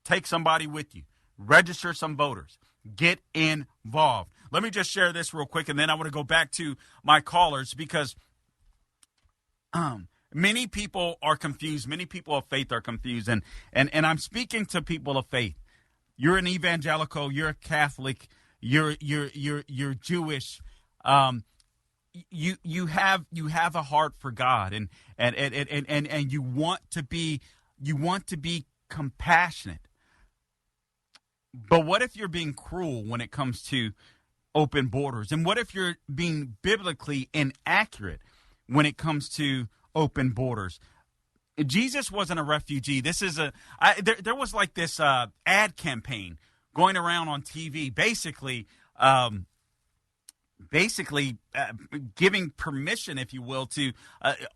Take somebody with you. Register some voters. Get involved. Let me just share this real quick, and then I want to go back to my callers, because many people are confused. Many people of faith are confused, and I'm speaking to people of faith. You're an evangelical. You're a Catholic. You're Jewish. You have a heart for God, and you want to be compassionate. But what if you're being cruel when it comes to open borders? And what if you're being biblically inaccurate when it comes to open borders? Jesus wasn't a refugee. This is there was like this ad campaign going around on TV, basically giving permission, if you will, to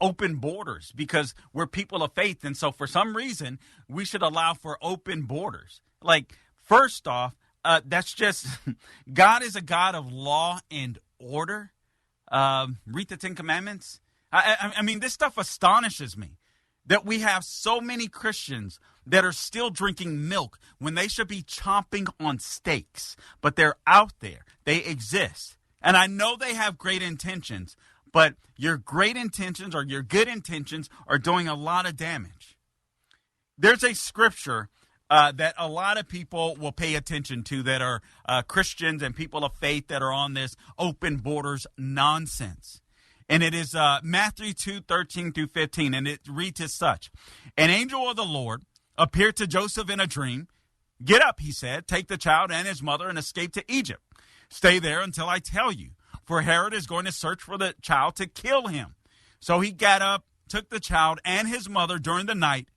open borders, because we're people of faith. And so for some reason, we should allow for open borders. Like, first off, that's just, God is a God of law and order. Read the Ten Commandments. I mean, this stuff astonishes me, that we have so many Christians that are still drinking milk when they should be chomping on steaks, but they're out there. They exist. And I know they have great intentions, but your great intentions or your good intentions are doing a lot of damage. There's a scripture that a lot of people will pay attention to that are Christians and people of faith that are on this open borders nonsense. And it is Matthew 2:13-15, and it reads as such. An angel of the Lord appeared to Joseph in a dream. Get up, he said, take the child and his mother and escape to Egypt. Stay there until I tell you, for Herod is going to search for the child to kill him. So he got up, took the child and his mother during the night,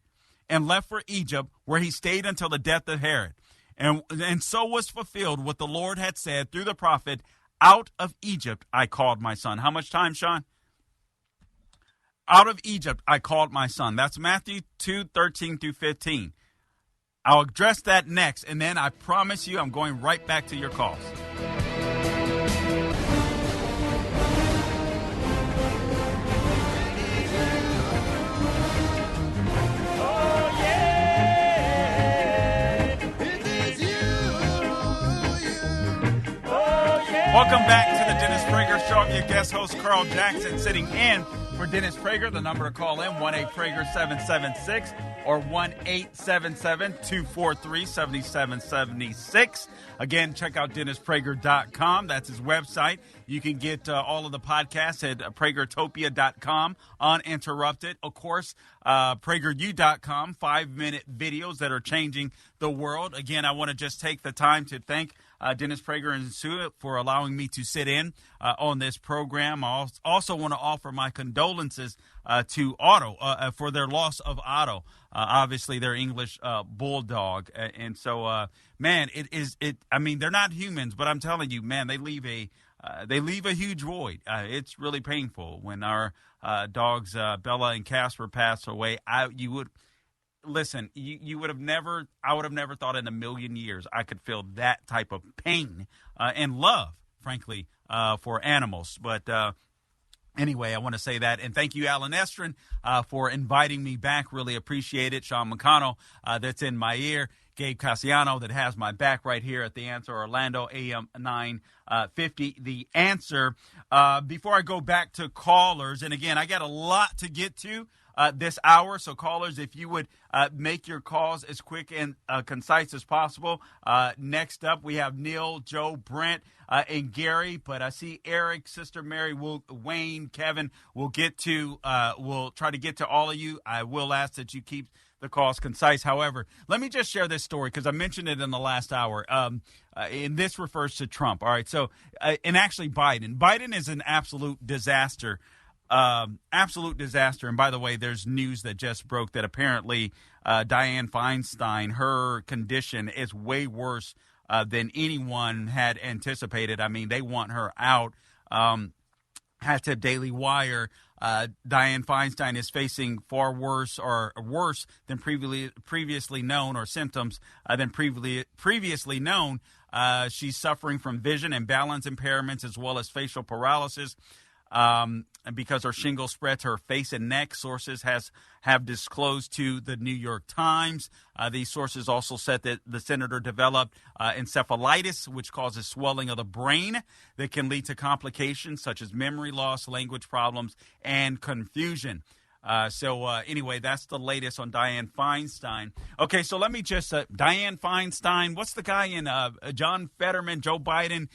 and left for Egypt, where he stayed until the death of Herod. And so was fulfilled what the Lord had said through the prophet, out of Egypt I called my son. How much time, Sean? Out of Egypt I called my son. That's Matthew 2:13-15. I'll address that next, and then I promise you I'm going right back to your calls. Welcome back to the Dennis Prager Show. I'm your guest host, Carl Jackson, sitting in for Dennis Prager. The number to call in, 1-8-Prager-776 or 1-877-243-7776. Again, check out DennisPrager.com. That's his website. You can get all of the podcasts at PragerTopia.com, uninterrupted. Of course, PragerU.com, 5-minute videos that are changing the world. Again, I want to just take the time to thank Dennis Prager and Sue for allowing me to sit in on this program. I also want to offer my condolences to Otto for their loss of Otto. Obviously, their English bulldog. And so, man, I mean, they're not humans, but I'm telling you, man, they leave a huge void. It's really painful when our dogs, Bella and Casper, pass away. You would have never thought in a million years I could feel that type of pain and love, frankly, for animals. But anyway, I want to say that. And thank you, Alan Estrin, for inviting me back. Really appreciate it. Sean McConnell, that's in my ear. Gabe Cassiano, that has my back right here at The Answer, Orlando, AM 950. The Answer. Before I go back to callers, and again, I got a lot to get to this hour. So callers, if you would make your calls as quick and concise as possible. Next up, we have Neil, Joe, Brent, and Gary. But I see Eric, Sister Mary, Wayne, Kevin. We'll try to get to all of you. I will ask that you keep the calls concise. However, let me just share this story because I mentioned it in the last hour. And this refers to Trump. All right. So, and actually Biden. Biden is an absolute disaster. Absolute disaster. And by the way, there's news that just broke that apparently Dianne Feinstein, her condition is way worse than anyone had anticipated. I mean, they want her out. Hashtag Daily Wire. Dianne Feinstein is facing far worse than previously known, or symptoms than previously known. She's suffering from vision and balance impairments as well as facial paralysis. Because her shingle spread to her face and neck, sources have disclosed to the New York Times. These sources also said that the senator developed encephalitis, which causes swelling of the brain that can lead to complications such as memory loss, language problems, and confusion. Anyway, that's the latest on Dianne Feinstein. Okay, so let me just, Dianne Feinstein, what's the guy in John Fetterman, Joe Biden?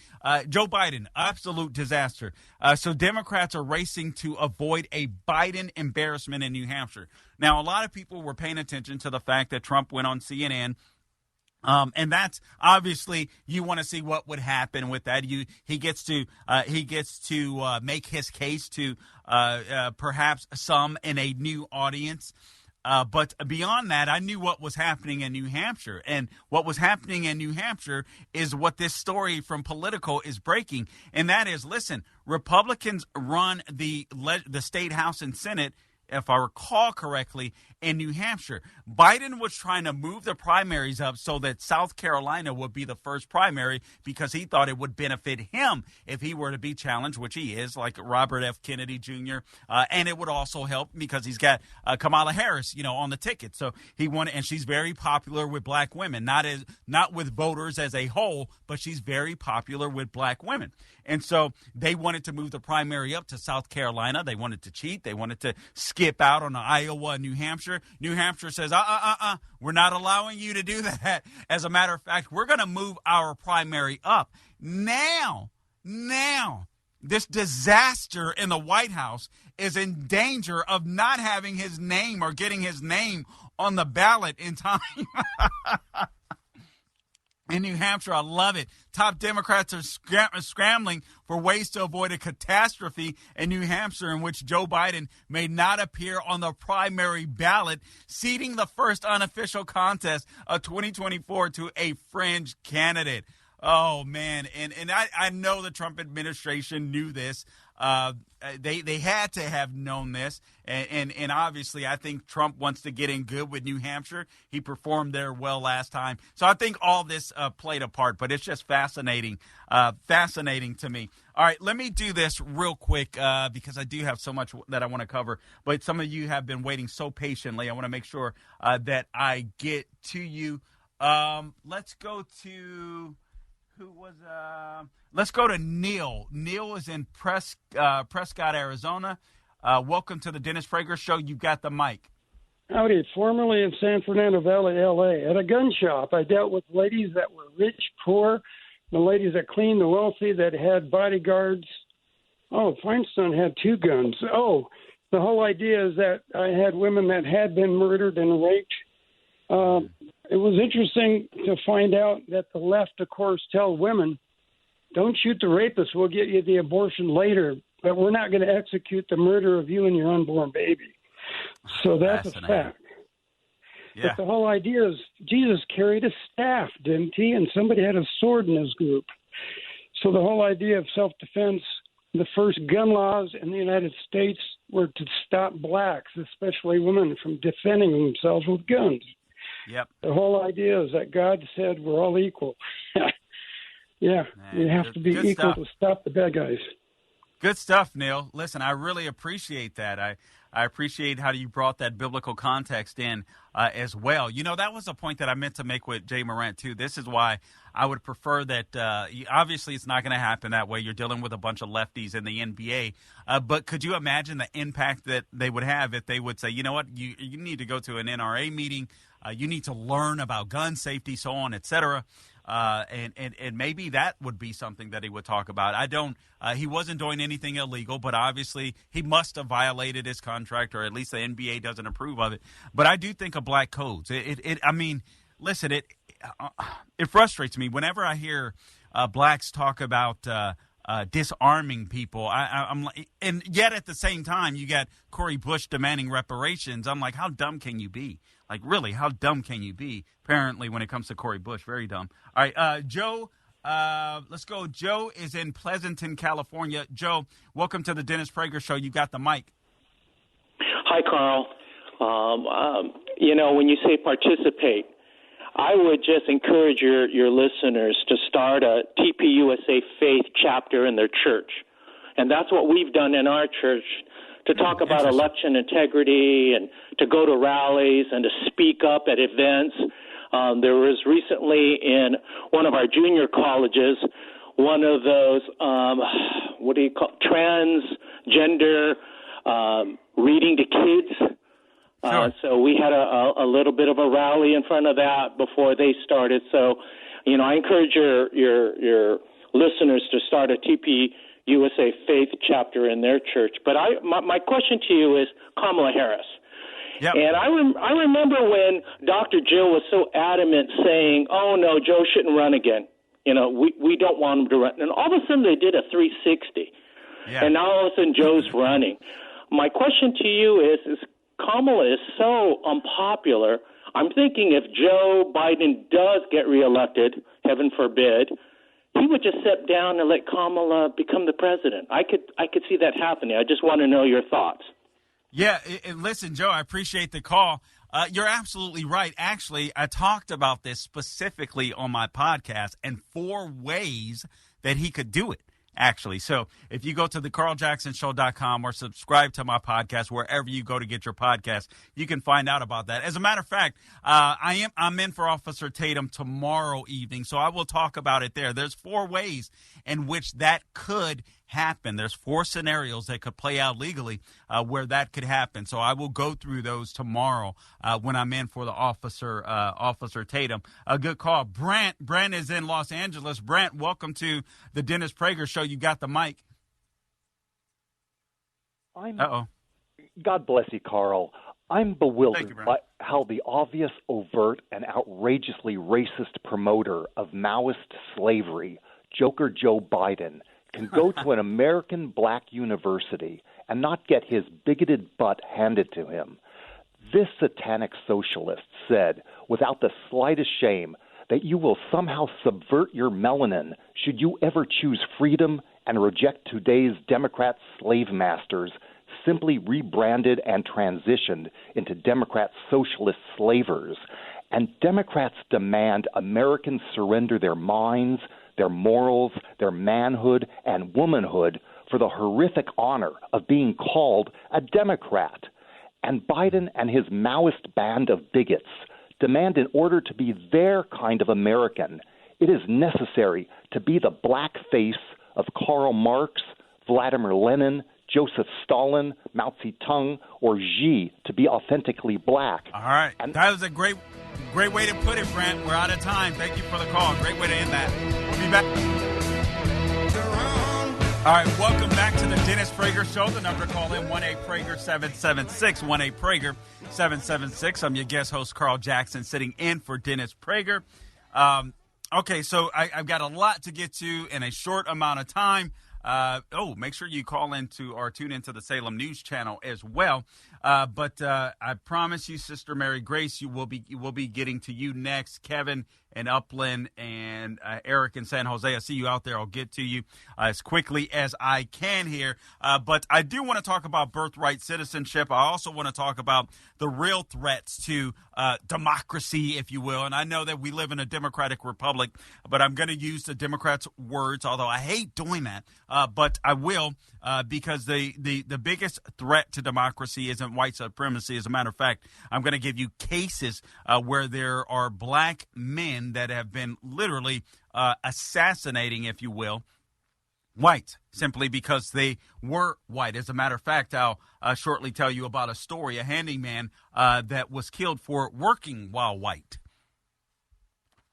Joe Biden, absolute disaster. So Democrats are racing to avoid a Biden embarrassment in New Hampshire. Now, a lot of people were paying attention to the fact that Trump went on CNN. And that's obviously, you want to see what would happen with that. He gets to make his case to perhaps some in a new audience. But beyond that, I knew what was happening in New Hampshire. And what was happening in New Hampshire is what this story from Politico is breaking. And that is, listen, Republicans run the state House and Senate, if I recall correctly, in New Hampshire. Biden was trying to move the primaries up so that South Carolina would be the first primary because he thought it would benefit him if he were to be challenged, which he is, like Robert F. Kennedy Jr. And it would also help because he's got Kamala Harris, on the ticket. So he wanted, and she's very popular with black women, not with voters as a whole, but she's very popular with black women. And so they wanted to move the primary up to South Carolina. They wanted to cheat. They wanted to skip out on Iowa and New Hampshire. New Hampshire says, we're not allowing you to do that. As a matter of fact, we're going to move our primary up. Now, this disaster in the White House is in danger of not having his name or getting his name on the ballot in time. In New Hampshire, I love it. Top Democrats are scrambling for ways to avoid a catastrophe in New Hampshire in which Joe Biden may not appear on the primary ballot, ceding the first unofficial contest of 2024 to a fringe candidate. Oh, man. And I know the Trump administration knew this. They had to have known this. And obviously, I think Trump wants to get in good with New Hampshire. He performed there well last time. So I think all this played a part, but it's just fascinating to me. All right, let me do this real quick because I do have so much that I want to cover. But some of you have been waiting so patiently. I want to make sure that I get to you. Let's go to... Who was? Let's go to Neil. Neil is in Prescott, Arizona. Welcome to the Dennis Prager Show. You've got the mic. Howdy. Formerly in San Fernando Valley, L.A. At a gun shop, I dealt with ladies that were rich, poor, the ladies that cleaned, the wealthy that had bodyguards. Oh, Feinstein had 2 guns. Oh, the whole idea is that I had women that had been murdered and raped. It was interesting to find out that the left, of course, tell women, don't shoot the rapist, we'll get you the abortion later, but we're not going to execute the murder of you and your unborn baby. So that's a fact. Yeah. But the whole idea is Jesus carried a staff, didn't he? And somebody had a sword in his group. So the whole idea of self-defense, the first gun laws in the United States were to stop blacks, especially women, from defending themselves with guns. Yep. The whole idea is that God said we're all equal. Yeah, Man, you have to be equal stuff. to stop the bad guys. Good stuff, Neil. Listen, I really appreciate that. I appreciate how you brought that biblical context in as well. You know, that was a point that I meant to make with Jay Morant, too. This is why I would prefer that obviously it's not going to happen that way. You're dealing with a bunch of lefties in the NBA. But could you imagine the impact that they would have if they would say, you know what, you need to go to an NRA meeting. You need to learn about gun safety, so on, et cetera. And maybe that would be something that he would talk about. He wasn't doing anything illegal, but obviously he must have violated his contract, or at least the NBA doesn't approve of it. But I do think of black codes. I mean, listen, it frustrates me whenever I hear blacks talk about disarming people. I'm like, and yet at the same time, you got Cori Bush demanding reparations. I'm like, how dumb can you be? Like, really, how dumb can you be? Apparently, when it comes to Cori Bush, very dumb. All right, Joe, let's go. Joe is in Pleasanton, California. Joe, welcome to the Dennis Prager Show. You got the mic. Hi, Carl. When you say participate, I would just encourage your listeners to start a TPUSA Faith chapter in their church. And that's what we've done in our church, to talk about election integrity and to go to rallies and to speak up at events. There was recently in one of our junior colleges one of those, transgender reading to kids. Sure. So we had a little bit of a rally in front of that before they started. So, I encourage your listeners to start a TPUSA Faith chapter in their church. But my question to you is Kamala Harris. Yep. And I remember when Dr. Jill was so adamant saying, oh, no, Joe shouldn't run again. We don't want him to run. And all of a sudden they did a 360. Yeah. And now all of a sudden Joe's running. My question to you is Kamala is so unpopular. I'm thinking if Joe Biden does get reelected, heaven forbid, he would just step down and let Kamala become the president. I could see that happening. I just want to know your thoughts. Yeah, listen, Joe, I appreciate the call. You're absolutely right. Actually, I talked about this specifically on my podcast and 4 ways that he could do it, actually. So if you go to thecarljacksonshow.com or subscribe to my podcast, wherever you go to get your podcast, you can find out about that. As a matter of fact, I'm in for Officer Tatum tomorrow evening, so I will talk about it there. There's 4 ways in which that could happen. There's 4 scenarios that could play out legally where that could happen. So I will go through those tomorrow when I'm in for the Officer Tatum. A good call. Brent is in Los Angeles. Brent, welcome to the Dennis Prager Show. You got the mic. God bless you, Carl. I'm bewildered you, by how the obvious, overt, and outrageously racist promoter of Maoist slavery, Joker Joe Biden, can go to an American black university and not get his bigoted butt handed to him. This satanic socialist said, without the slightest shame, that you will somehow subvert your melanin should you ever choose freedom and reject today's Democrat slave masters, simply rebranded and transitioned into Democrat socialist slavers. And Democrats demand Americans surrender their minds, their morals, their manhood, and womanhood for the horrific honor of being called a Democrat. And Biden and his Maoist band of bigots demand in order to be their kind of American, It is necessary to be the black face of Karl Marx, Vladimir Lenin, Joseph Stalin, Mao Zedong, or Xi to be authentically black. All right. That was a great way to put it, Brent. We're out of time. Thank you for the call. Great way to end that. We'll be back. All right, welcome back to the Dennis Prager Show. The number to call in, 1-8-PRAGER-776, 1-8-PRAGER-776. I'm your guest host, Carl Jackson, sitting in for Dennis Prager. Okay, so I've got a lot to get to in a short amount of time. Make sure you call into or tune into the Salem News Channel as well. But I promise you, Sister Mary Grace, we'll be getting to you next. Kevin in Upland and Eric in San Jose. I see you out there. I'll get to you as quickly as I can here. But I do want to talk about birthright citizenship. I also want to talk about the real threats to democracy, if you will. And I know that we live in a democratic republic, but I'm going to use the Democrats' words, although I hate doing that. But I will because the biggest threat to democracy isn't white supremacy. As a matter of fact, I'm going to give you cases where there are black men that have been literally assassinating, if you will, whites, simply because they were white. As a matter of fact, I'll shortly tell you about a story, a handyman that was killed for working while white.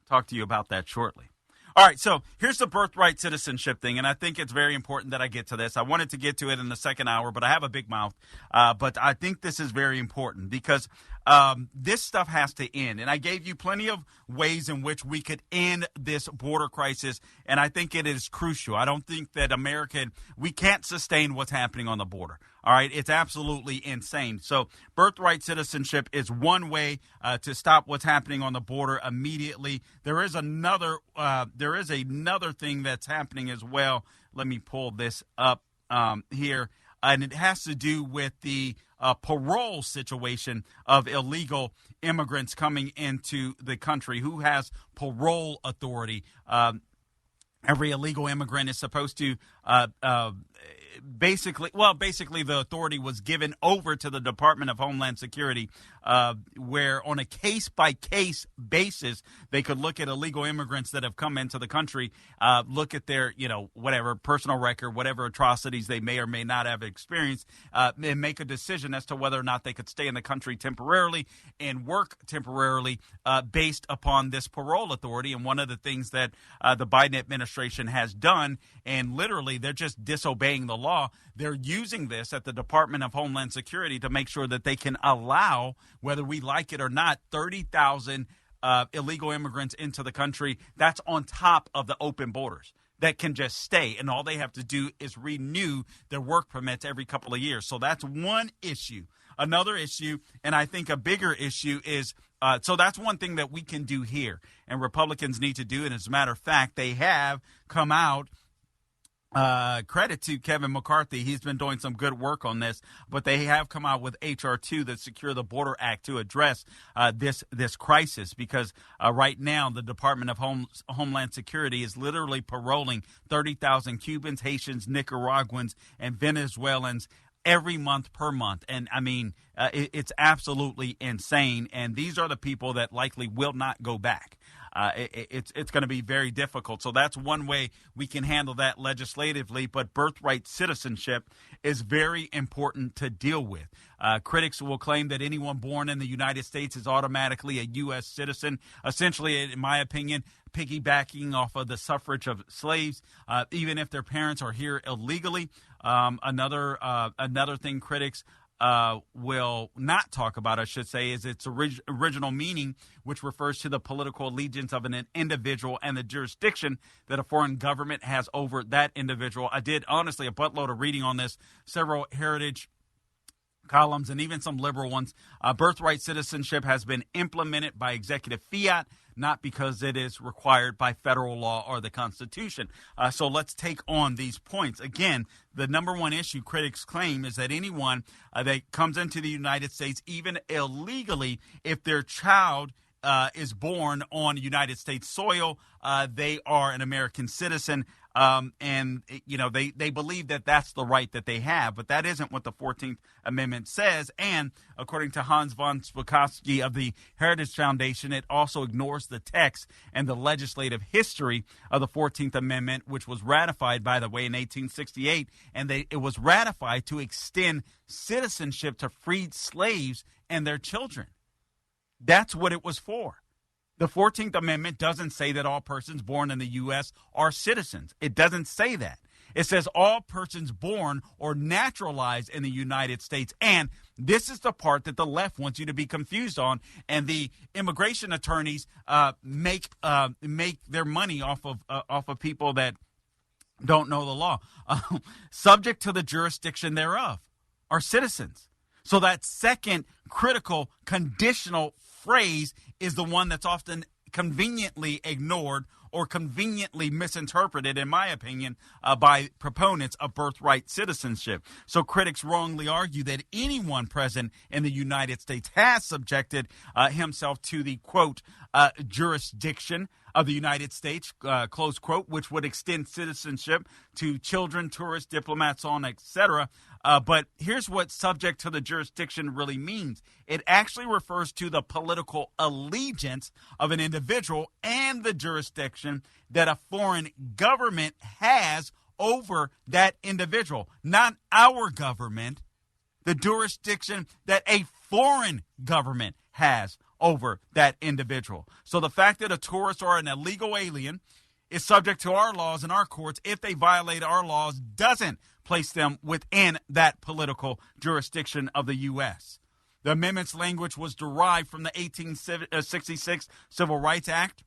Talk to you about that shortly. All right, so here's the birthright citizenship thing, and I think it's very important that I get to this. I wanted to get to it in the second hour, but I have a big mouth. But I think this is very important because this stuff has to end. And I gave you plenty of ways in which we could end this border crisis, and I think it is crucial. I don't think that we can't sustain what's happening on the border. All right, it's absolutely insane. So birthright citizenship is one way to stop what's happening on the border immediately. There is another thing that's happening as well. Let me pull this up here, and it has to do with the parole situation of illegal immigrants coming into the country. Who has parole authority? Every illegal immigrant is supposed to basically the authority was given over to the Department of Homeland Security, where on a case-by-case basis, they could look at illegal immigrants that have come into the country, look at their, whatever personal record, whatever atrocities they may or may not have experienced, and make a decision as to whether or not they could stay in the country temporarily and work temporarily based upon this parole authority. And one of the things that the Biden administration has done, and literally they're just disobeying the law, they're using this at the Department of Homeland Security to make sure that they can allow, whether we like it or not, 30,000 illegal immigrants into the country. That's on top of the open borders that can just stay, and all they have to do is renew their work permits every couple of years. So that's one issue. Another issue, and I think a bigger issue, is so that's one thing that we can do here, and Republicans need to do. And as a matter of fact, they have come out. Credit to Kevin McCarthy. He's been doing some good work on this, but they have come out with H.R. 2, the Secure the Border Act, to address this crisis, because right now the Department of Homeland Security is literally paroling 30,000 Cubans, Haitians, Nicaraguans, and Venezuelans every month per month. And I mean, it's absolutely insane. And these are the people that likely will not go back. It's going to be very difficult. So that's one way we can handle that legislatively. But birthright citizenship is very important to deal with. Critics will claim that anyone born in the United States is automatically a U.S. citizen, essentially, in my opinion, piggybacking off of the suffrage of slaves, even if their parents are here illegally. Another thing critics will not talk about, I should say, is its original meaning, which refers to the political allegiance of an individual and the jurisdiction that a foreign government has over that individual. I did, honestly, a buttload of reading on this, several heritage columns and even some liberal ones. Birthright citizenship has been implemented by executive fiat, not because it is required by federal law or the Constitution. So let's take on these points. Again, the number one issue critics claim is that anyone that comes into the United States, even illegally, if their child is born on United States soil, they are an American citizen. And they believe that that's the right that they have, but that isn't what the 14th Amendment says. And according to Hans von Spakovsky of the Heritage Foundation, it also ignores the text and the legislative history of the 14th Amendment, which was ratified, by the way, in 1868, and it was ratified to extend citizenship to freed slaves and their children. That's what it was for. The 14th Amendment doesn't say that all persons born in the U.S. are citizens. It doesn't say that. It says all persons born or naturalized in the United States. And this is the part that the left wants you to be confused on. And the immigration attorneys make their money off of people that don't know the law. Subject to the jurisdiction thereof are citizens. So that second critical conditional phrase is the one that's often conveniently ignored or conveniently misinterpreted, in my opinion, by proponents of birthright citizenship. So critics wrongly argue that anyone present in the United States has subjected himself to the, quote, jurisdiction of the United States, close quote, which would extend citizenship to children, tourists, diplomats, on, etc. But here's what subject to the jurisdiction really means. It actually refers to the political allegiance of an individual and the jurisdiction that a foreign government has over that individual. Not our government, the jurisdiction that a foreign government has over that individual. So the fact that a tourist or an illegal alien is subject to our laws and our courts, if they violate our laws, doesn't place them within that political jurisdiction of the U.S. The amendment's language was derived from the 1866 Civil Rights Act,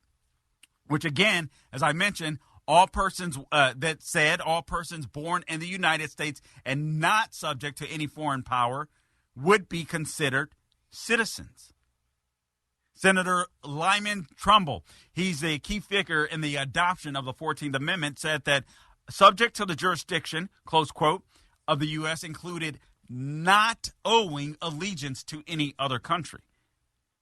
which again, as I mentioned, all persons that said all persons born in the United States and not subject to any foreign power would be considered citizens. Senator Lyman Trumbull, he's a key figure in the adoption of the 14th Amendment, said that subject to the jurisdiction, close quote, of the U.S. included not owing allegiance to any other country.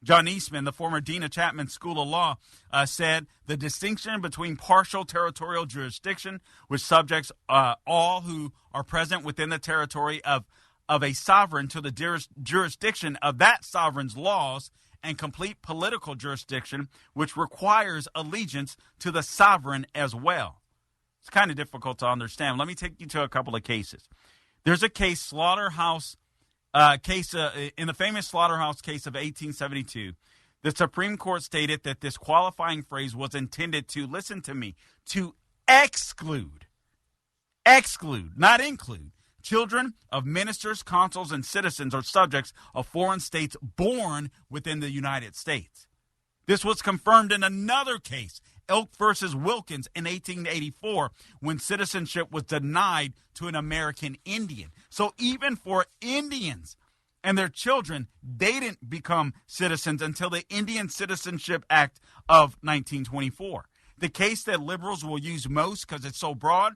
John Eastman, the former dean of Chapman School of Law, said the distinction between partial territorial jurisdiction, which subjects all who are present within the territory of a sovereign to the jurisdiction of that sovereign's laws, and complete political jurisdiction, which requires allegiance to the sovereign as well. It's kind of difficult to understand. Let me take you to a couple of cases. There's a case, slaughterhouse case in the famous slaughterhouse case of 1872. The Supreme Court stated that this qualifying phrase was intended to, listen to me, to exclude, not include, children of ministers, consuls, and citizens or subjects of foreign states born within the United States. This was confirmed in another case, Elk versus Wilkins in 1884, when citizenship was denied to an American Indian. So even for Indians and their children, they didn't become citizens until the Indian Citizenship Act of 1924. The case that liberals will use most because it's so broad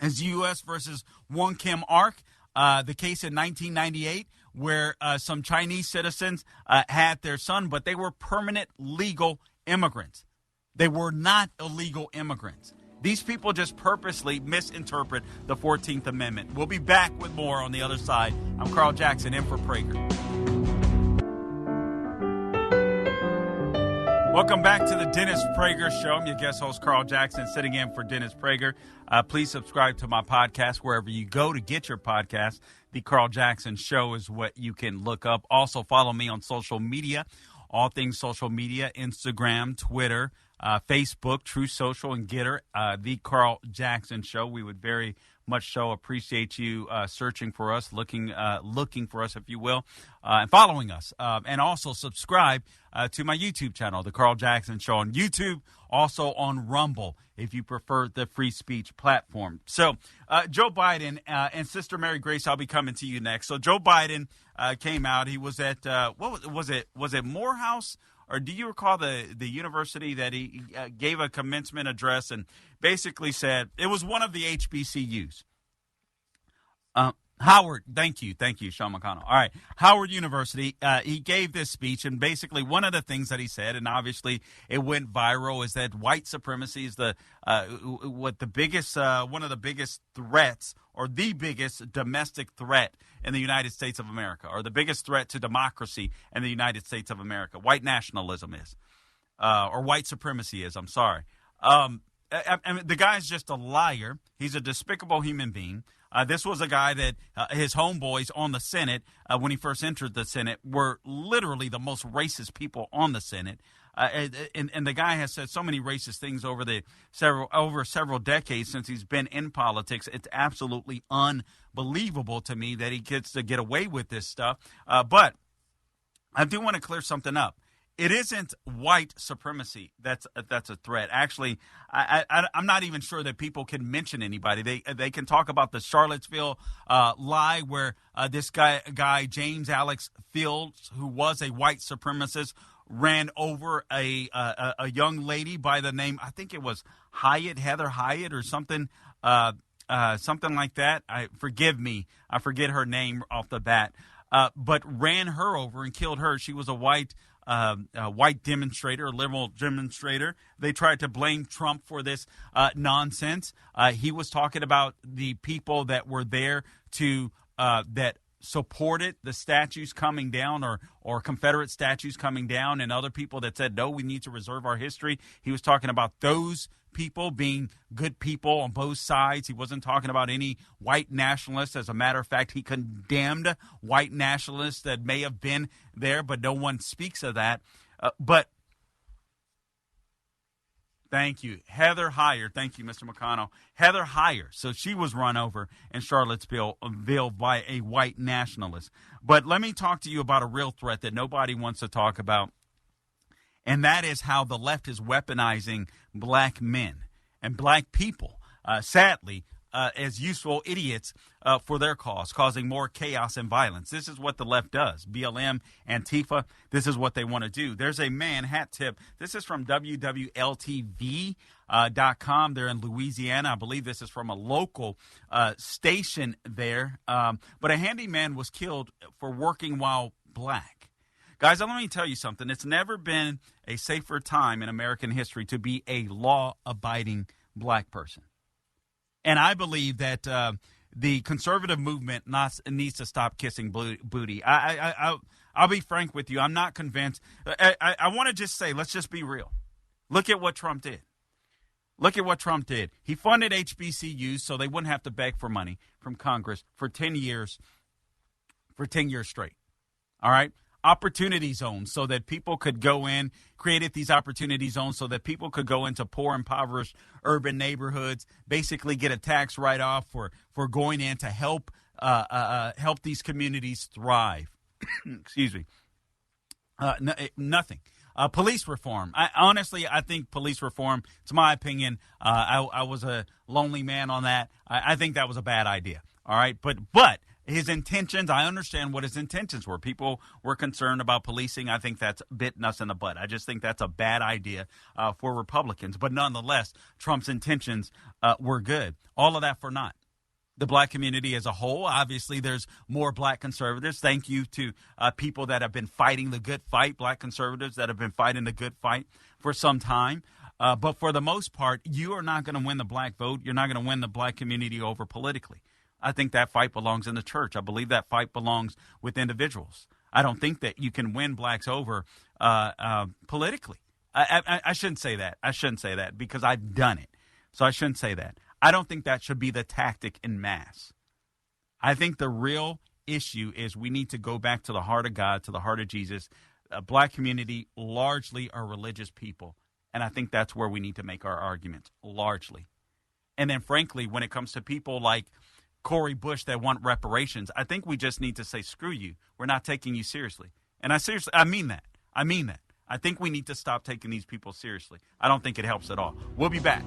is U.S. versus Wong Kim Ark, the case in 1998, where some Chinese citizens had their son, but they were permanent legal immigrants. They were not illegal immigrants. These people just purposely misinterpret the 14th Amendment. We'll be back with more on the other side. I'm Carl Jackson, in for Prager. Welcome back to the Dennis Prager Show. I'm your guest host, Carl Jackson, sitting in for Dennis Prager. Please subscribe to my podcast wherever you go to get your podcast. The Carl Jackson Show is what you can look up. Also, follow me on social media, all things social media, Instagram, Twitter, Facebook, True Social, and Getter, The Carl Jackson Show. We would very much so appreciate you searching for us, looking for us, if you will, and following us. And also subscribe to my YouTube channel, The Carl Jackson Show, on YouTube, also on Rumble, if you prefer the free speech platform. So Joe Biden and Sister Mary Grace, I'll be coming to you next. So Joe Biden came out. He was at, what was it? Was it Morehouse? Or do you recall the university that he gave a commencement address and basically said it was one of the HBCUs? Howard, thank you, Sean McConnell. All right, Howard University, he gave this speech, and basically one of the things that he said, and obviously it went viral, is that white supremacy is one of the biggest threats, or the biggest domestic threat in the United States of America, or the biggest threat to democracy in the United States of America. White nationalism is, or white supremacy is. I'm sorry. I mean, the guy's just a liar. He's a despicable human being. This was a guy that his homeboys on the Senate, when he first entered the Senate, were literally the most racist people on the Senate. And the guy has said so many racist things over several decades since he's been in politics. It's absolutely unbelievable to me that he gets to get away with this stuff. But I do want to clear something up. It isn't white supremacy that's a threat. Actually, I'm not even sure that people can mention anybody. They can talk about the Charlottesville lie where this guy James Alex Fields, who was a white supremacist, ran over a young lady by the name, I think it was Heather Hyatt or something like that. Forgive me, I forget her name off the bat. But ran her over and killed her. She was a white demonstrator, a liberal demonstrator. They tried to blame Trump for this nonsense. He was talking about the people that were there to that supported the statues coming down, or Confederate statues coming down, and other people that said, no, we need to reserve our history. He was talking about those people being good people on both sides. He wasn't talking about any white nationalists. As a matter of fact, he condemned white nationalists that may have been there, but no one speaks of that. But thank you. Heather Heyer. Thank you, Mr. McConnell. Heather Heyer. So she was run over in Charlottesville by a white nationalist. But let me talk to you about a real threat that nobody wants to talk about. And that is how the left is weaponizing black men and black people, sadly, as useful idiots for their cause, causing more chaos and violence. This is what the left does. BLM, Antifa, this is what they want to do. There's a man, hat tip. This is from WWLTV.com. They're in Louisiana. I believe this is from a local station there. But a handyman was killed for working while black. Guys, let me tell you something. It's never been a safer time in American history to be a law-abiding black person. And I believe that the conservative movement needs to stop kissing booty. I'll be frank with you. I'm not convinced. I want to just say, let's just be real. Look at what Trump did. Look at what Trump did. He funded HBCUs so they wouldn't have to beg for money from Congress for 10 years straight. All right? Opportunity zones so that people could go in, created these opportunity zones so that people could go into poor, impoverished urban neighborhoods, basically get a tax write-off for going in to help these communities thrive. Excuse me. Nothing. Police reform. I think police reform, it's my opinion. I was a lonely man on that. I think that was a bad idea. All right. But his intentions, I understand what his intentions were. People were concerned about policing. I think that's bitten us in the butt. I just think that's a bad idea for Republicans. But nonetheless, Trump's intentions were good. All of that for naught. The black community as a whole, obviously there's more black conservatives. Thank you to people that have been fighting the good fight, black conservatives that have been fighting the good fight for some time. But for the most part, you are not going to win the black vote. You're not going to win the black community over politically. I think that fight belongs in the church. I believe that fight belongs with individuals. I don't think that you can win blacks over politically. I shouldn't say that. I shouldn't say that because I've done it. So I shouldn't say that. I don't think that should be the tactic in mass. I think the real issue is we need to go back to the heart of God, to the heart of Jesus. A black community largely are religious people. And I think that's where we need to make our arguments, largely. And then, frankly, when it comes to people like Cori Bush that want reparations, I think we just need to say, screw you. We're not taking you seriously. And I mean that. I mean that. I think we need to stop taking these people seriously. I don't think it helps at all. We'll be back.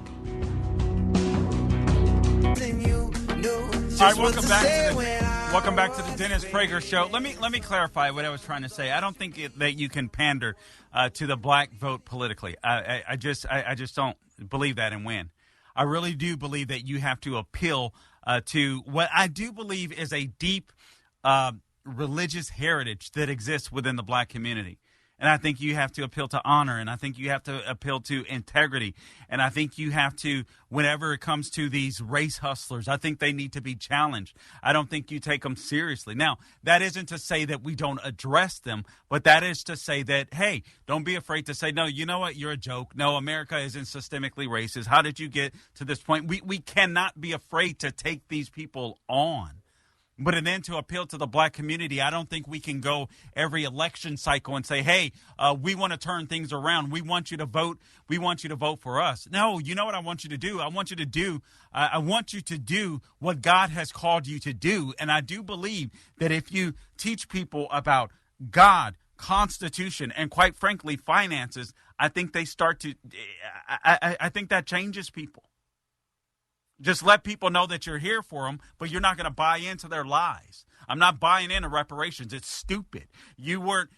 All right, welcome back to the Dennis Prager Show. Let me clarify what I was trying to say. I don't think that you can pander to the black vote politically. I just don't believe that and win. I really do believe that you have to appeal to what I do believe is a deep religious heritage that exists within the black community. And I think you have to appeal to honor, and I think you have to appeal to integrity. And I think you have to, whenever it comes to these race hustlers, I think they need to be challenged. I don't think you take them seriously. Now, that isn't to say that we don't address them, but that is to say that, hey, don't be afraid to say, no, you know what, you're a joke. No, America isn't systemically racist. How did you get to this point? We cannot be afraid to take these people on. But then to appeal to the black community, I don't think we can go every election cycle and say, hey, we want to turn things around. We want you to vote. We want you to vote for us. No, you know what I want you to do? I want you to do what God has called you to do. And I do believe that if you teach people about God, Constitution, and quite frankly, finances, I think they start to, I think that changes people. Just let people know that you're here for them, but you're not going to buy into their lies. I'm not buying into reparations. It's stupid. You weren't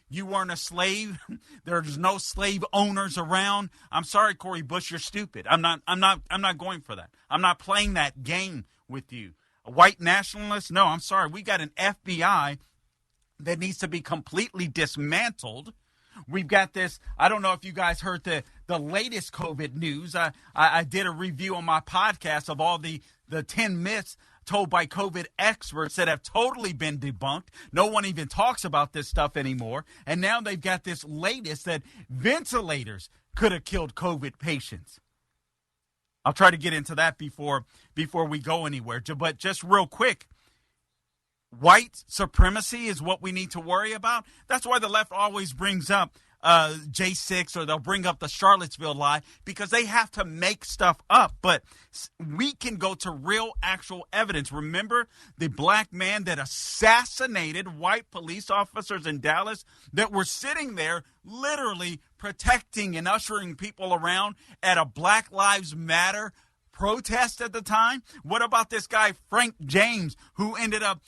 a slave. There's no slave owners around. I'm sorry, Cori Bush, you're stupid. I'm not going for that. I'm not playing that game with you. A white nationalist? No, I'm sorry. We got an FBI that needs to be completely dismantled. We've got this. I don't know if you guys heard the latest COVID news. I did a review on my podcast of all the 10 myths told by COVID experts that have totally been debunked. No one even talks about this stuff anymore. And now they've got this latest that ventilators could have killed COVID patients. I'll try to get into that before we go anywhere. But just real quick, white supremacy is what we need to worry about. That's why the left always brings up J6, or they'll bring up the Charlottesville lie, because they have to make stuff up. But we can go to real, actual evidence. Remember the black man that assassinated white police officers in Dallas that were sitting there literally protecting and ushering people around at a Black Lives Matter protest at the time? What about this guy Frank James, who ended up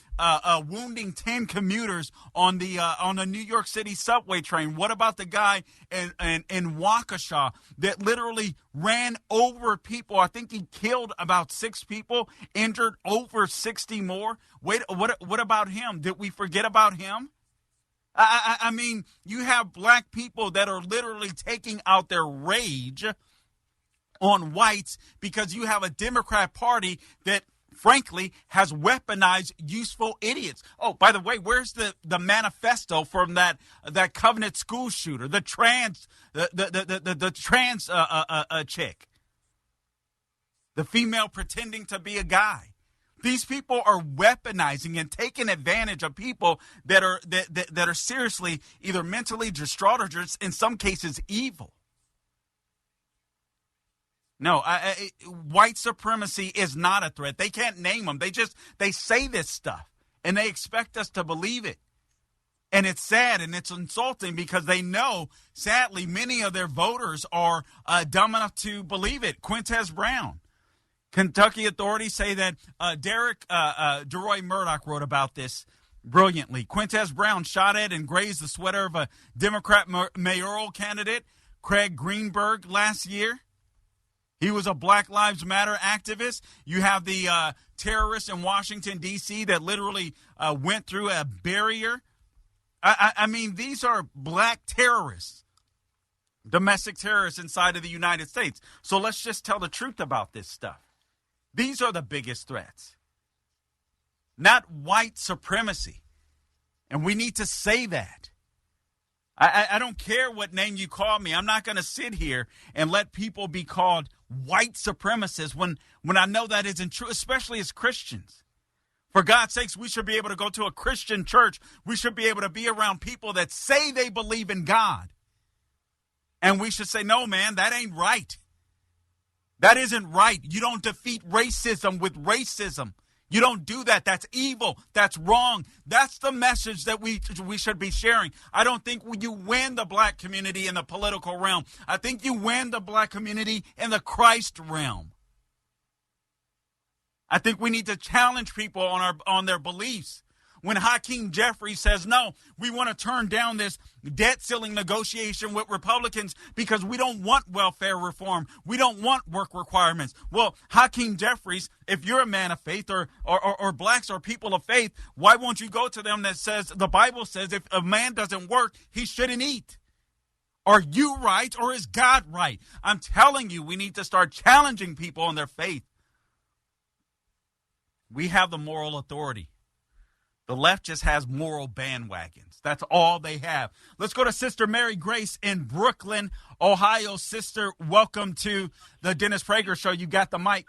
wounding 10 commuters on the New York City subway train? What about the guy in Waukesha that literally ran over people? I think he killed about 6 people, injured over 60 more. Wait, what about him? Did we forget about him? I mean, you have black people that are literally taking out their rage on whites because you have a Democrat Party that, frankly, has weaponized useful idiots. Oh, by the way, where's the manifesto from that Covenant school shooter, the trans chick, the female pretending to be a guy? These people are weaponizing and taking advantage of people that are seriously either mentally distraught or just in some cases evil. No, white supremacy is not a threat. They can't name them. They say this stuff and they expect us to believe it. And it's sad and it's insulting because they know, sadly, many of their voters are dumb enough to believe it. Quintez Brown. Kentucky authorities say that Derek DeRoy Murdoch wrote about this brilliantly. Quintez Brown shot at and grazed the sweater of a Democrat mayoral candidate, Craig Greenberg, last year. He was a Black Lives Matter activist. You have the terrorists in Washington, D.C. that literally went through a barrier. I mean, these are black terrorists, domestic terrorists inside of the United States. So let's just tell the truth about this stuff. These are the biggest threats, not white supremacy. And we need to say that. I don't care what name you call me. I'm not going to sit here and let people be called white supremacists when I know that isn't true, especially as Christians. For God's sakes, we should be able to go to a Christian church. We should be able to be around people that say they believe in God. And we should say, no, man, that ain't right. That isn't right. You don't defeat racism with racism. You don't do that. That's evil. That's wrong. That's the message that we should be sharing. I don't think you win the black community in the political realm. I think you win the black community in the Christ realm. I think we need to challenge people on their beliefs. when Hakeem Jeffries says, no, we want to turn down this debt ceiling negotiation with Republicans because we don't want welfare reform. We don't want work requirements. Well, Hakeem Jeffries, if you're a man of faith or blacks or people of faith, why won't you go to them that says, the Bible says if a man doesn't work, he shouldn't eat? Are you right or is God right? I'm telling you, we need to start challenging people on their faith. We have the moral authority. The left just has moral bandwagons. That's all they have. Let's go to Sister Mary Grace in Brooklyn, Ohio. Sister, welcome to the Dennis Prager Show. You got the mic.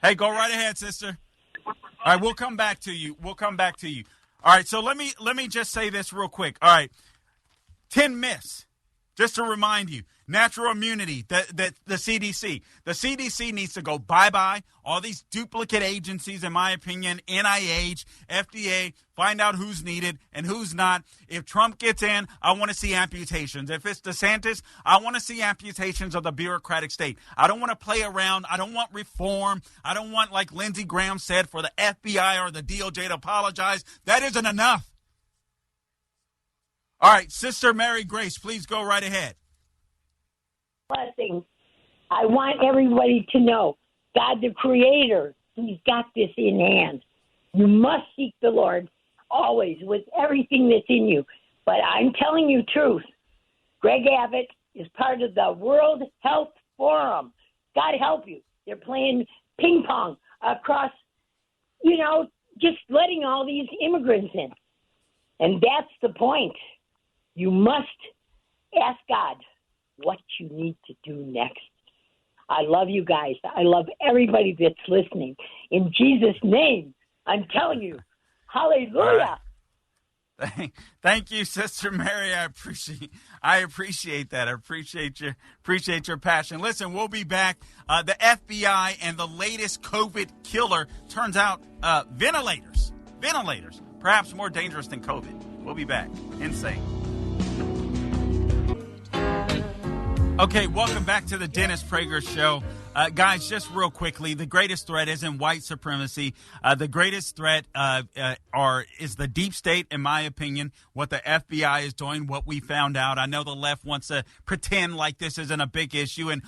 Hey, go right ahead, sister. All right, we'll come back to you. All right, so let me just say this real quick. All right, 10 myths, just to remind you. Natural immunity, the CDC. The CDC needs to go bye-bye. All these duplicate agencies, in my opinion, NIH, FDA, find out who's needed and who's not. If Trump gets in, I want to see amputations. If it's DeSantis, I want to see amputations of the bureaucratic state. I don't want to play around. I don't want reform. I don't want, like Lindsey Graham said, for the FBI or the DOJ to apologize. That isn't enough. All right, Sister Mary Grace, please go right ahead. Blessing. I want everybody to know God the Creator, He's got this in hand. You must seek the Lord always with everything that's in you. But I'm telling you truth. Greg Abbott is part of the World Health Forum. God help you. They're playing ping pong across, just letting all these immigrants in. And that's the point. You must ask God what you need to do next. I love you guys. I love everybody that's listening. In Jesus' name, I'm telling you, hallelujah. Right. Thank you, Sister Mary. I appreciate that. I appreciate your passion. Listen, we'll be back. The FBI and the latest COVID killer turns out ventilators, perhaps more dangerous than COVID. We'll be back. Insane. Okay, welcome back to the Dennis Prager Show. Guys, just real quickly, the greatest threat isn't white supremacy. The greatest threat is the deep state, in my opinion, what the FBI is doing, what we found out. I know the left wants to pretend like this isn't a big issue. And,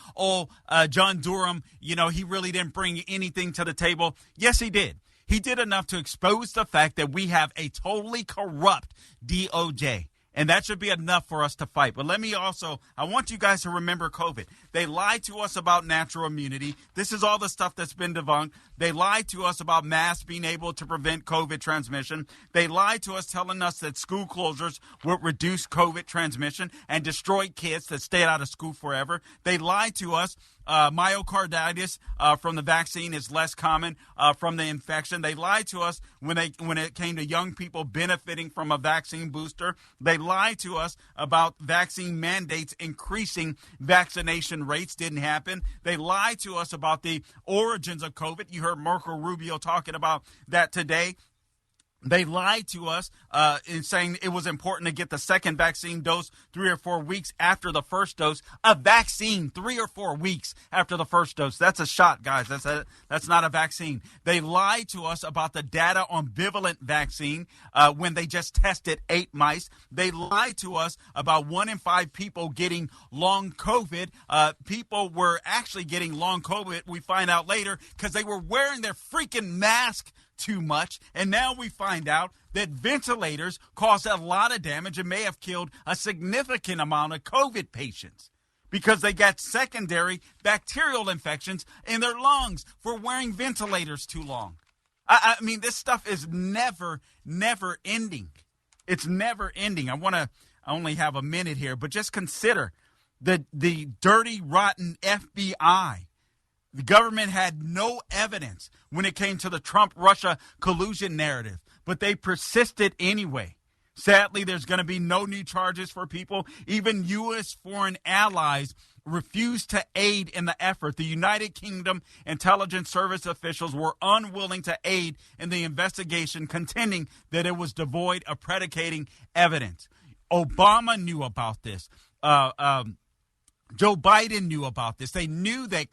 John Durham, he really didn't bring anything to the table. Yes, he did. He did enough to expose the fact that we have a totally corrupt DOJ. And that should be enough for us to fight. But I want you guys to remember COVID. They lied to us about natural immunity. This is all the stuff that's been debunked. They lied to us about masks being able to prevent COVID transmission. They lied to us telling us that school closures would reduce COVID transmission and destroy kids that stayed out of school forever. They lied to us. Myocarditis from the vaccine is less common from the infection. They lied to us when it came to young people benefiting from a vaccine booster. They lied to us about vaccine mandates increasing vaccination rates. Didn't happen. They lied to us about the origins of COVID. You heard Marco Rubio talking about that today. They lied to us in saying it was important to get the second vaccine dose 3 or 4 weeks after the first dose. A vaccine 3 or 4 weeks after the first dose. That's a shot, guys. That's not a vaccine. They lied to us about the data on bivalent vaccine when they just tested 8 mice. They lied to us about 1 in 5 people getting long COVID. People were actually getting long COVID, we find out later, because they were wearing their freaking mask too much. And now we find out that ventilators caused a lot of damage and may have killed a significant amount of COVID patients because they got secondary bacterial infections in their lungs for wearing ventilators too long. I mean, this stuff is never ending. It's never ending. I only have a minute here, but just consider the dirty, rotten FBI. The government had no evidence when it came to the Trump-Russia collusion narrative, but they persisted anyway. Sadly, there's going to be no new charges for people. Even U.S. foreign allies refused to aid in the effort. The United Kingdom intelligence service officials were unwilling to aid in the investigation, contending that it was devoid of predicating evidence. Obama knew about this. Joe Biden knew about this. They knew that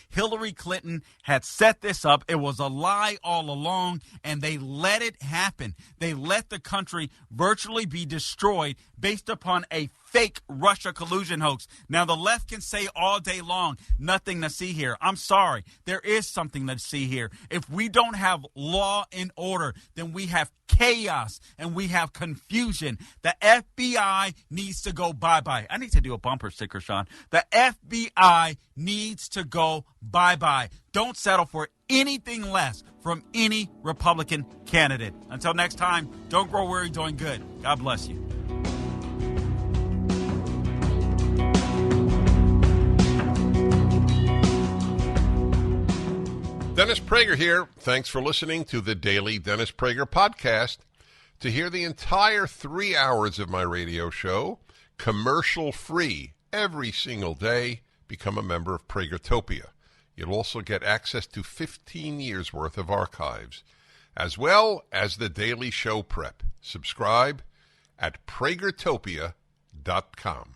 Hillary Clinton had set this up. It was a lie all along, and they let it happen. They let the country virtually be destroyed based upon a fake Russia collusion hoax. Now, the left can say all day long, nothing to see here. I'm sorry. There is something to see here. If we don't have law and order, then we have chaos and we have confusion. The FBI needs to go bye-bye. I need to do a bumper sticker, Sean. The FBI needs to go bye-bye. Don't settle for anything less from any Republican candidate. Until next time, don't grow weary doing good. God bless you. Dennis Prager here. Thanks for listening to the Daily Dennis Prager Podcast. To hear the entire 3 hours of my radio show, commercial-free, every single day, become a member of Pragertopia. You'll also get access to 15 years' worth of archives, as well as the daily show prep. Subscribe at pragertopia.com.